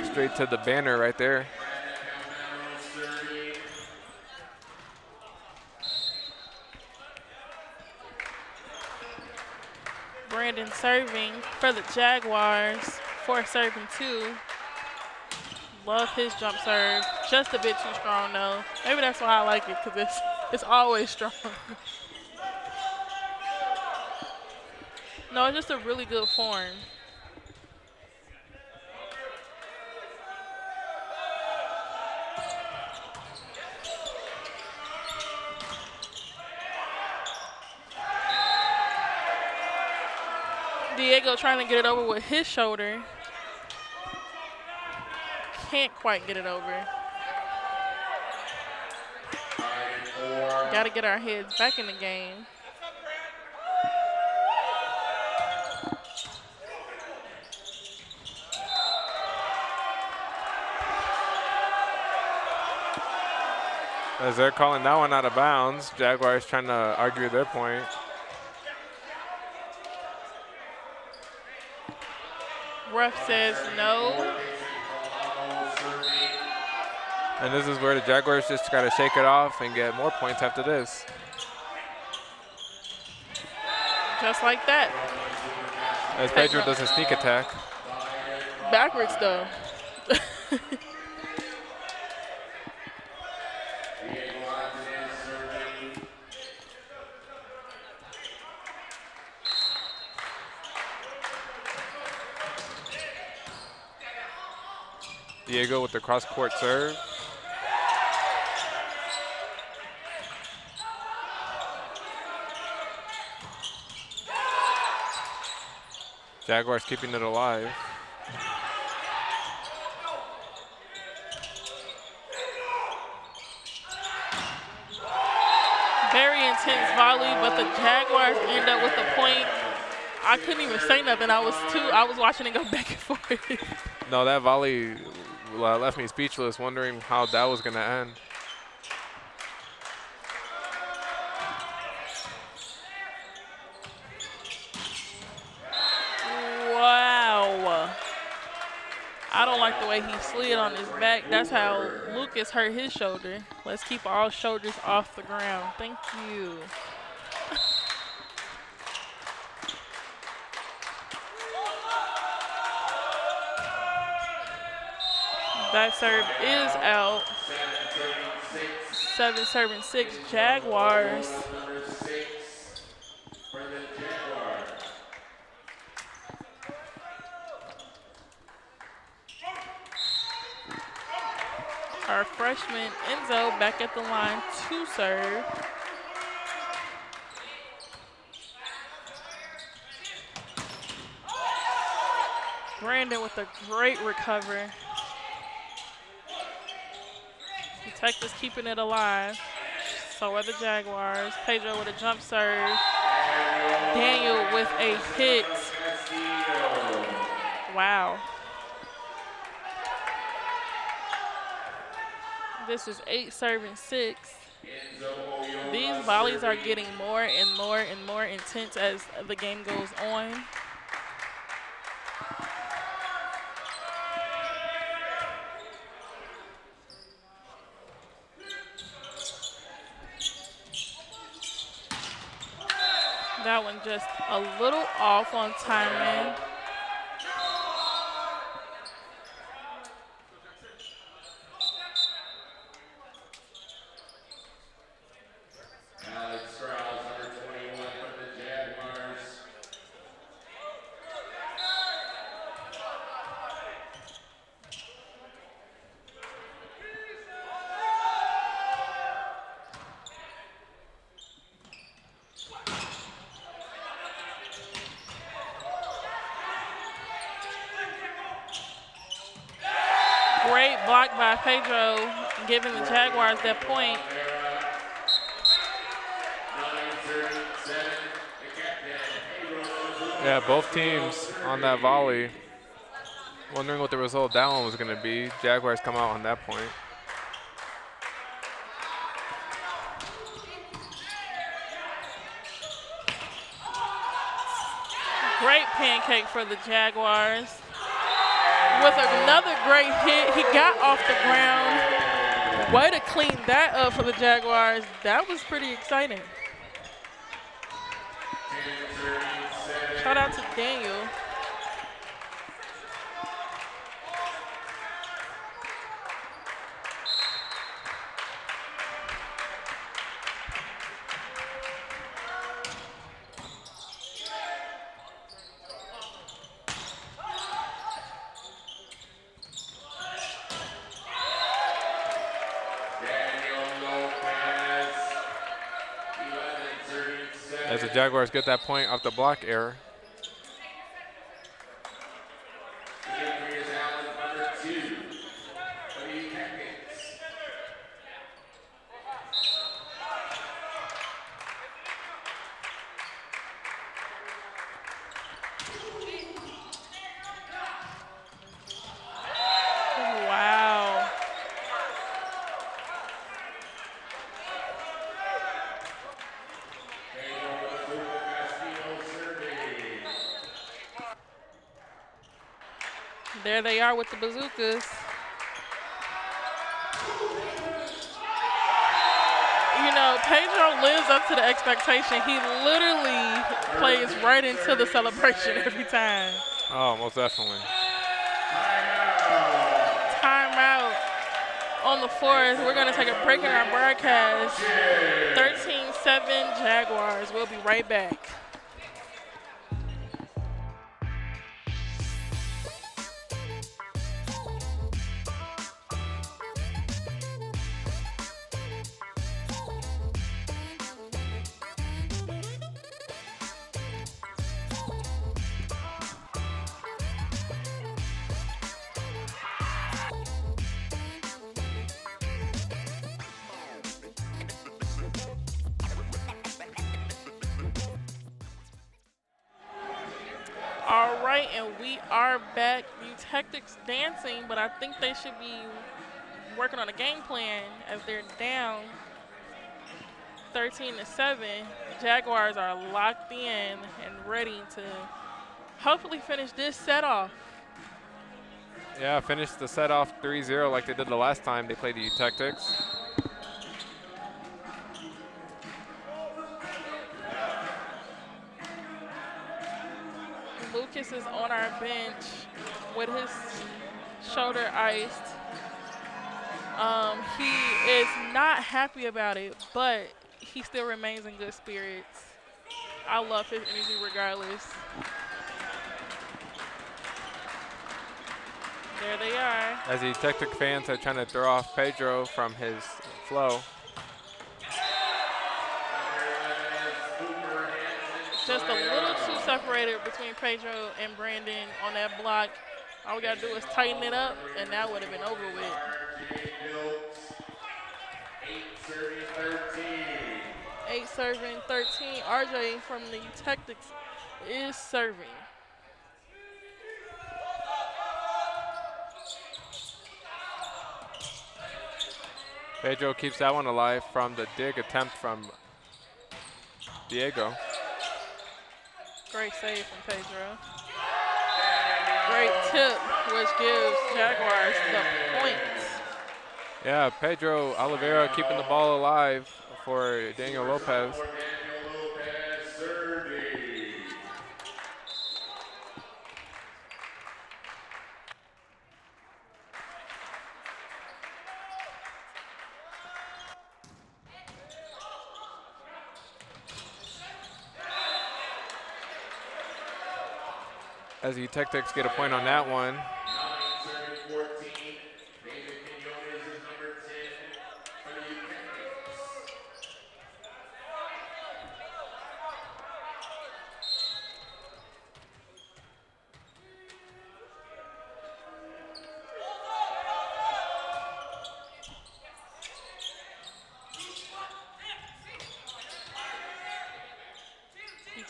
straight to the banner right there. Brandon serving for the Jaguars for serving 2. Love his jump serve. Just a bit too strong though. Maybe that's why I like it because it's always strong. No, it's just a really good form. Diego trying to get it over with his shoulder. Can't quite get it over. Got to get our heads back in the game. As they're calling that one out of bounds, Jaguars trying to argue their point. Ref says no. And this is where the Jaguars just got to shake it off and get more points after this. Just like that. As Pedro does a sneak attack. Backwards though. Diego with the cross-court serve. Jaguars keeping it alive. Very intense volley, but the Jaguars end up with the point. I couldn't even say nothing. I was watching it go back and forth. No, that volley left me speechless, wondering how that was going to end. Wow. I don't like the way he slid on his back. That's how Lucas hurt his shoulder. Let's keep all shoulders off the ground. Thank you. That serve is out. 7-6 Jaguars. Our freshman Enzo back at the line to serve. Brandon with a great recovery. Texas keeping it alive. So are the Jaguars. Pedro with a jump serve. Daniel with a hit. Wow. This is 8-6. These volleys are getting more and more and more intense as the game goes on. That one just a little off on timing. Great block by Pedro, giving the Jaguars that point. Yeah, both teams on that volley. Wondering what the result of that one was going to be. Jaguars come out on that point. Great pancake for the Jaguars. With another great hit, he got off the ground. Way to clean that up for the Jaguars. That was pretty exciting. Shout out to Daniel. As the Jaguars get that point off the block error. Wow. There they are with the bazookas. You know, Pedro lives up to the expectation. He literally plays right into the celebration every time. Oh, most definitely. Timeout on the fourth. We're going to take a break in our broadcast. 13-7 Jaguars. We'll be right back. right, and we are back. Tactics dancing, but I think they should be working on a game plan as they're down 13-7. Jaguars are locked in and ready to hopefully finish this set off. Yeah, finish the set off 3-0 like they did the last time they played the Tactics. Lucas is on our bench with his shoulder iced. He is not happy about it, but he still remains in good spirits. I love his energy regardless. There they are. As the Tactic fans are trying to throw off Pedro from his flow. Just a little too separated between Pedro and Brandon on that block. All we got to do is tighten it up, and that would have been over with. 8 serving 13. RJ from the Tactics is serving. Pedro keeps that one alive from the dig attempt from Diego. Great save from Pedro. Great tip, which gives Jaguars the points. Yeah, Pedro Oliveira keeping the ball alive for Daniel Lopez. As the Tactics get a point on that one.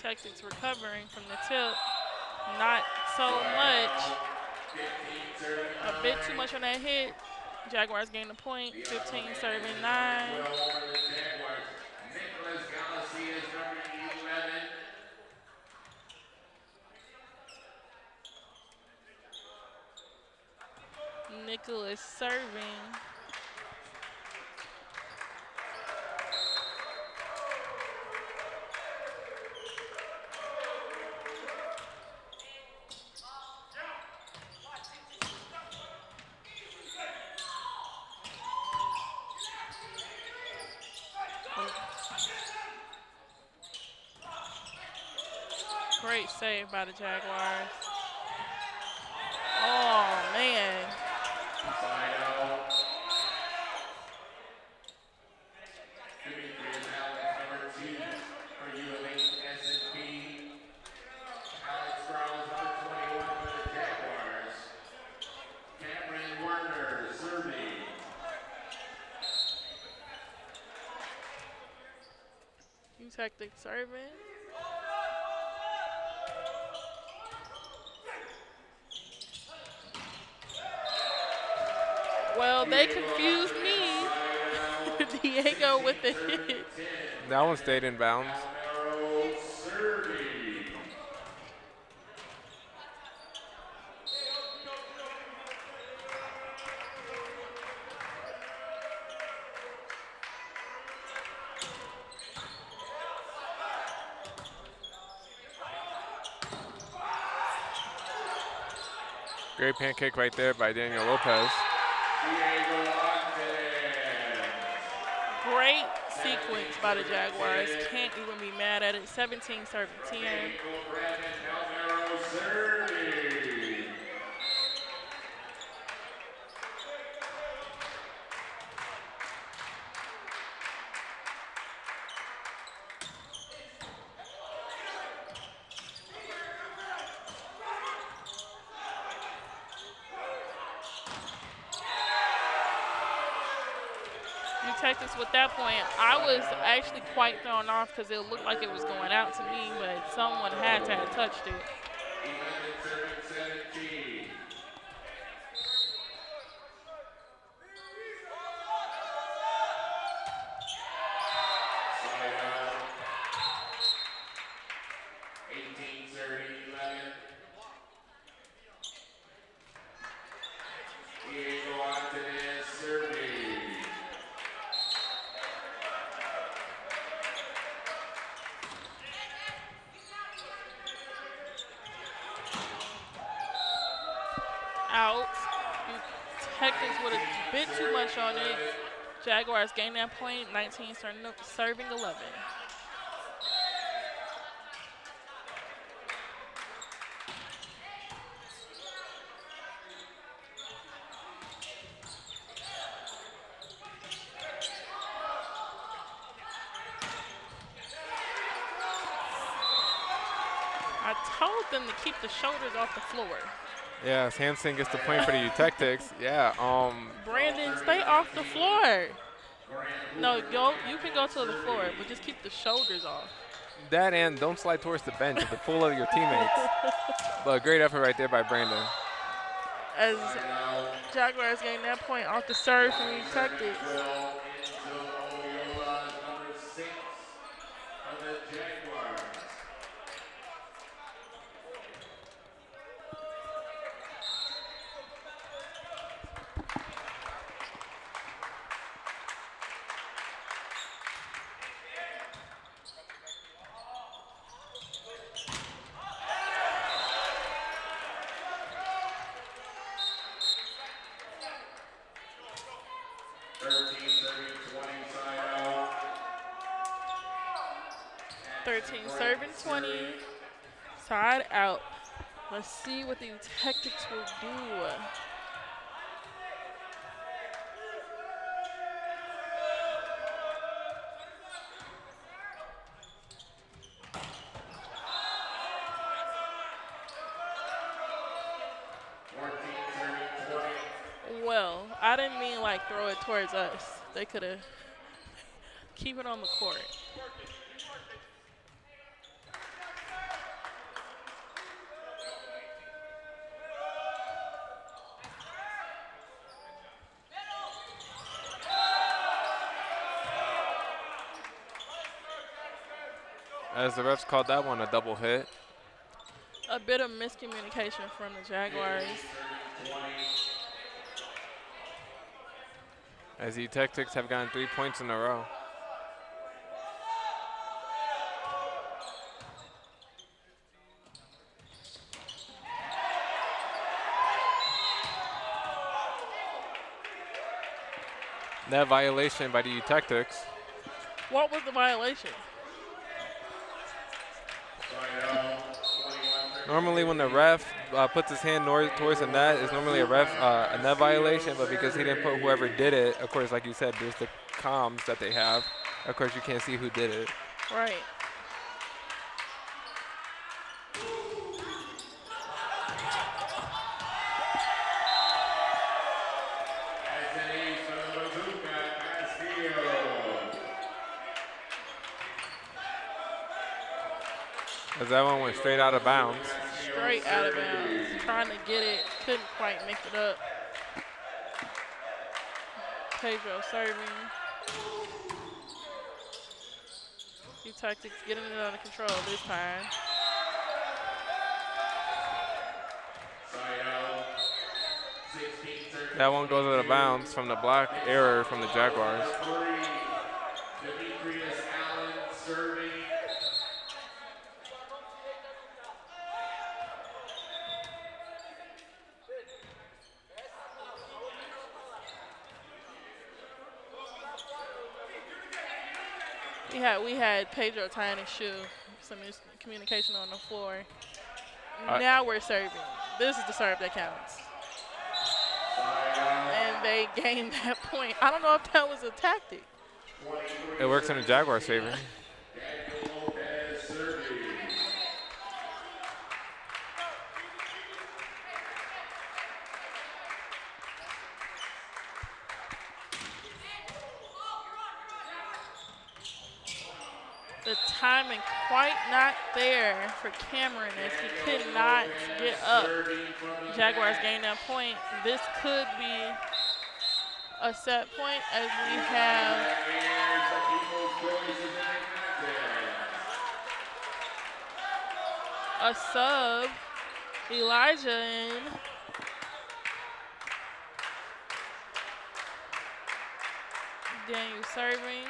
Tactics recovering from the tip. Not so much. A bit too much on that hit. Jaguars gain the point. 15 serving 9. Nicholas serving. Great save by the Jaguars. Oh, man. Tactics serving. Well, they confused me. Diego with the hit. That one stayed in bounds. Great pancake right there by Daniel Lopez. Great sequence by the Jaguars. Can't even be mad at it. 17 serving 10. Tactics with that point, I was actually quite thrown off because it looked like it was going out to me, but someone had to have touched it. Defending serving 17. Side out. 18 serving 11. Diego Antonez serving. Out. Tactics with a bit too much on it. Jaguars gain that point. 19 serving 11. I told them to keep the shoulders off the floor. Yeah, Hansen gets the point for the Eutectics. Yeah. Brandon, stay off the floor. No, you can go to the floor, but just keep the shoulders off. That and don't slide towards the bench at the pull of your teammates. But great effort right there by Brandon. As Jaguars gain that point off the serve from Eutectics. 13 serving 20. Side out. Let's see what the Tactics will do. Well, I didn't mean like throw it towards us. They could have keep it on the court. As the refs called that one a double hit. A bit of miscommunication from the Jaguars. As the Tactics have gotten 3 points in a row. That violation by the Tactics. What was the violation? Normally when the ref puts his hand towards the net, it's normally a net violation, but because he didn't put whoever did it, of course, like you said, there's the comms that they have. Of course, you can't see who did it. Right. As that one went straight out of bounds. Straight out of bounds. Trying to get it, couldn't quite make it up. Pedro serving. Tactics getting it under control this time. That one goes out of bounds from the block error from the Jaguars. We had Pedro tying his shoe, some communication on the floor. Now we're serving. This is the serve that counts. And they gained that point. I don't know if that was a tactic. It works in the Jaguars' favor. The timing quite not there for Cameron as he could not get up. Jaguars gain that point. This could be a set point as we have a sub, Elijah in. Daniel serving.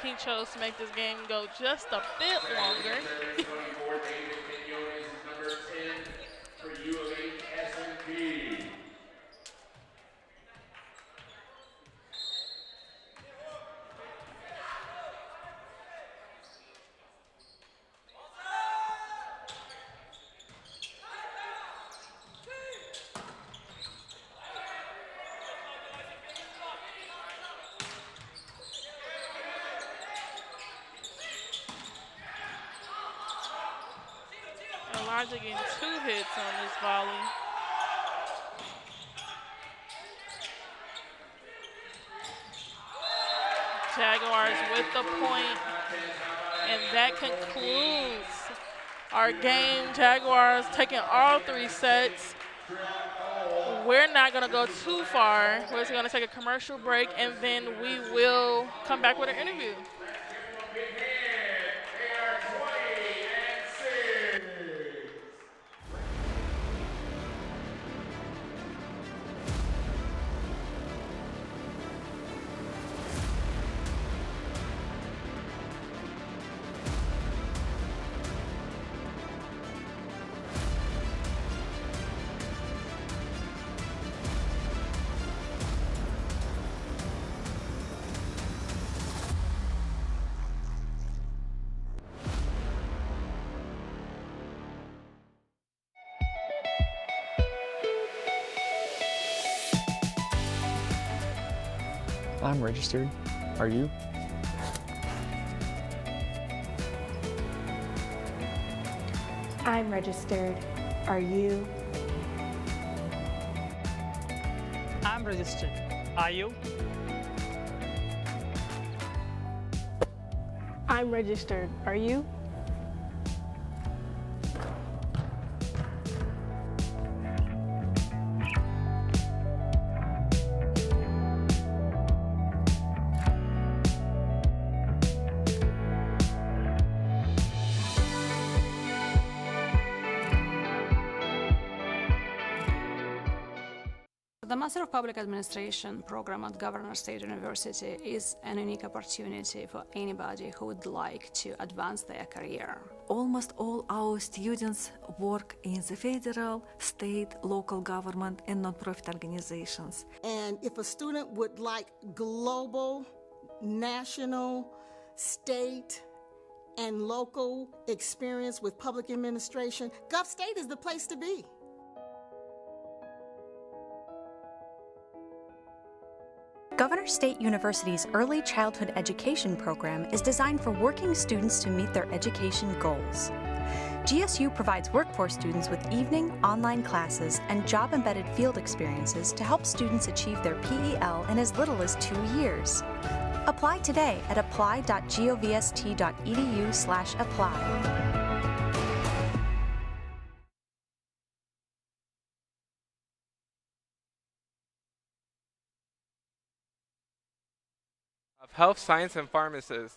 He chose to make this game go just a bit longer. Elijah getting 2 hits on this volley. Jaguars with the point, and that concludes our game. Jaguars taking all 3 sets. We're not going to go too far. We're just going to take a commercial break, and then we will come back with an interview. I'm registered. Are you? I'm registered. Are you? I'm registered. Are you? I'm registered. Are you? The Master of Public Administration program at Governor State University is an unique opportunity for anybody who would like to advance their career. Almost all our students work in the federal, state, local government, and nonprofit organizations. And if a student would like global, national, state, and local experience with public administration, Gov State is the place to be. Governor State University's Early Childhood Education program is designed for working students to meet their education goals. GSU provides workforce students with evening, online classes, and job-embedded field experiences to help students achieve their PEL in as little as 2 years. Apply today at apply.govst.edu/apply. Of health, science, and pharmacists.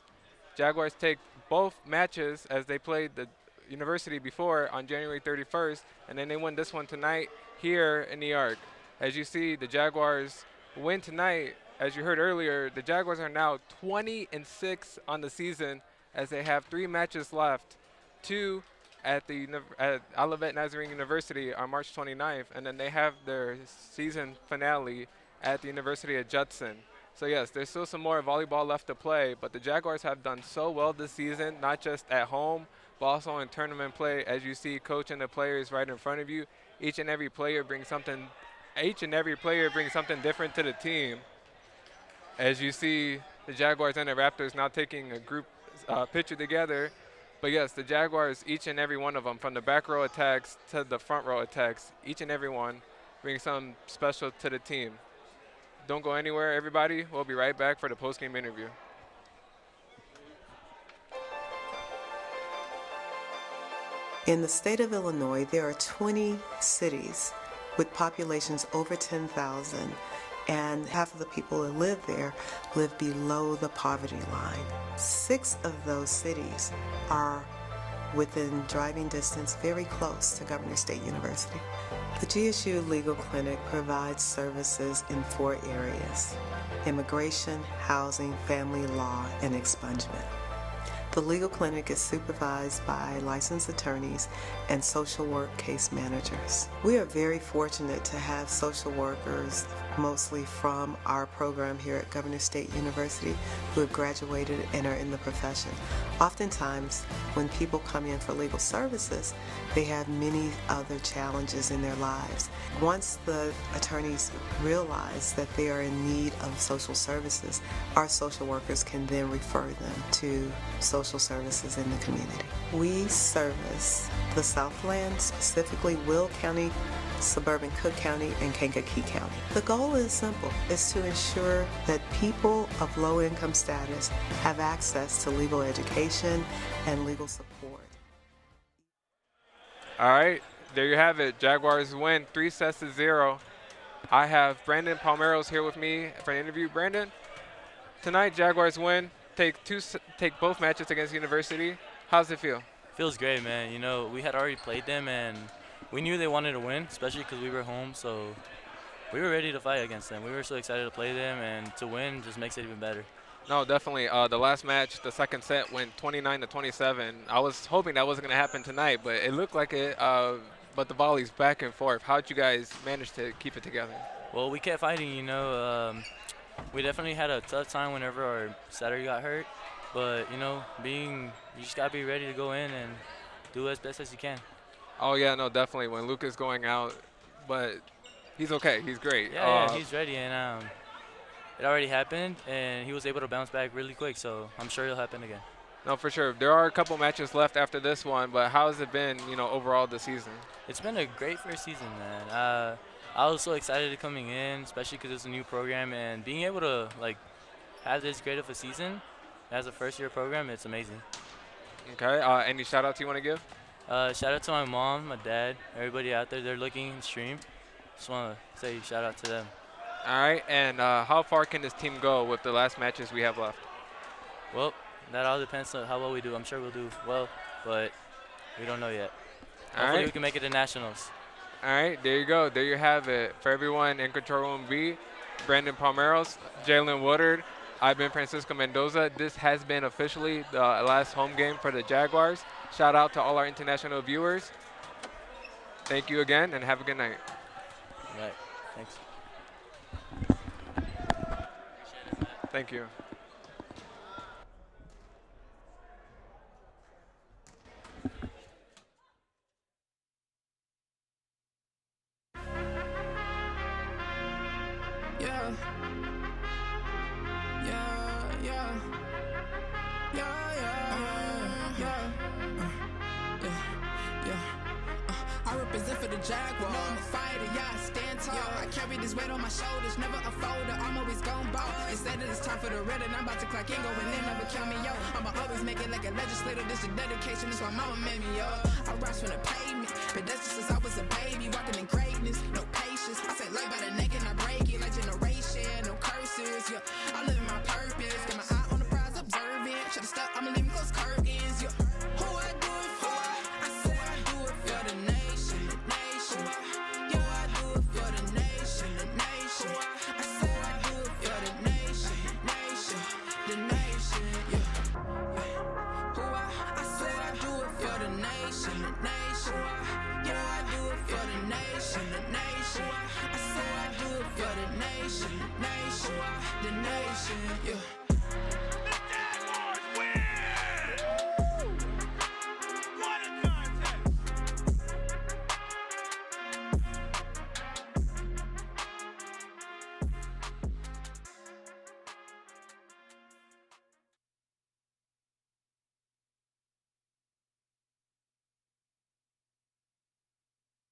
Jaguars take both matches as they played the university before on January 31st, and then they win this one tonight here in New York. As you see, the Jaguars win tonight. As you heard earlier, the Jaguars are now 20-6 on the season as they have 3 matches left, 2 at Olivet Nazarene University on March 29th, and then they have their season finale at the University of Judson. So yes, there's still some more volleyball left to play, but the Jaguars have done so well this season, not just at home, but also in tournament play. As you see, coach and the players right in front of you, each and every player brings something different to the team. As you see, the Jaguars and the Raptors now taking a group picture together. But yes, the Jaguars, each and every one of them, from the back row attacks to the front row attacks, each and every one brings something special to the team. Don't go anywhere, everybody. We'll be right back for the post-game interview. In the state of Illinois, there are 20 cities with populations over 10,000, and half of the people that live there live below the poverty line. 6 of those cities are within driving distance, very close to Governor State University. The GSU Legal Clinic provides services in 4 areas: immigration, housing, family law, and expungement. The legal clinic is supervised by licensed attorneys and social work case managers. We are very fortunate to have social workers, mostly from our program here at Governor State University, who have graduated and are in the profession. Oftentimes, when people come in for legal services, they have many other challenges in their lives. Once the attorneys realize that they are in need of social services, our social workers can then refer them to social services in the community. We service the Southland, specifically Will County, suburban Cook County, and Kankakee County. The goal is simple, is to ensure that people of low income status have access to legal education and legal support. All right, there you have it. Jaguars win 3-0. I have Brandon Palmeros here with me for an interview. Brandon, tonight Jaguars win, take both matches against University. How's it feel? Feels great, man. You know, we had already played them, and we knew they wanted to win, especially because we were home, so we were ready to fight against them. We were so excited to play them, and to win just makes it even better. No, definitely. The last match, the second set, went 29-27. I was hoping that wasn't going to happen tonight, but it looked like it. But the volleys back and forth. How'd you guys manage to keep it together? Well, we kept fighting, you know. We definitely had a tough time whenever our setter got hurt. But, you know, you just got to be ready to go in and do as best as you can. Oh, yeah, no, definitely. When Luke is going out, but he's okay. He's great. Yeah, he's ready, and it already happened, and he was able to bounce back really quick, so I'm sure it'll happen again. No, for sure. There are a couple matches left after this one, but how has it been, you know, overall this season? It's been a great first season, man. I was so excited coming in, especially because it's a new program, and being able to, like, have this great of a season as a first-year program, it's amazing. Okay. Any shout-outs you want to give? Shout out to my mom, my dad, everybody out there. They're looking and stream. Just want to say shout out to them. All right. And how far can this team go with the last matches we have left? Well, that all depends on how well we do. I'm sure we'll do well, but we don't know yet. Hopefully we can make it to nationals. All right. There you go. There you have it. For everyone in Control Room B, Brandon Palmeros, Jalen Woodard, I've been Francisco Mendoza. This has been officially the last home game for the Jaguars. Shout out to all our international viewers. Thank you again, and have a good night. All right. Thanks. Thank you. Yeah. I represent for the Jaguars. No, I'm a fighter, yeah, I stand tall. I carry this weight on my shoulders, never a folder. I'm always gon' ball. Instead of it's time for the red, and I'm about to clock in, going in, never count me, yo. I'ma always make it like a legislator. This is dedication, this why mama made me, yo. I rise from the pavement, but that's just since I was a baby, walking in greatness, no patience. I say light by the neck and I break it like generation, no curses, yeah. I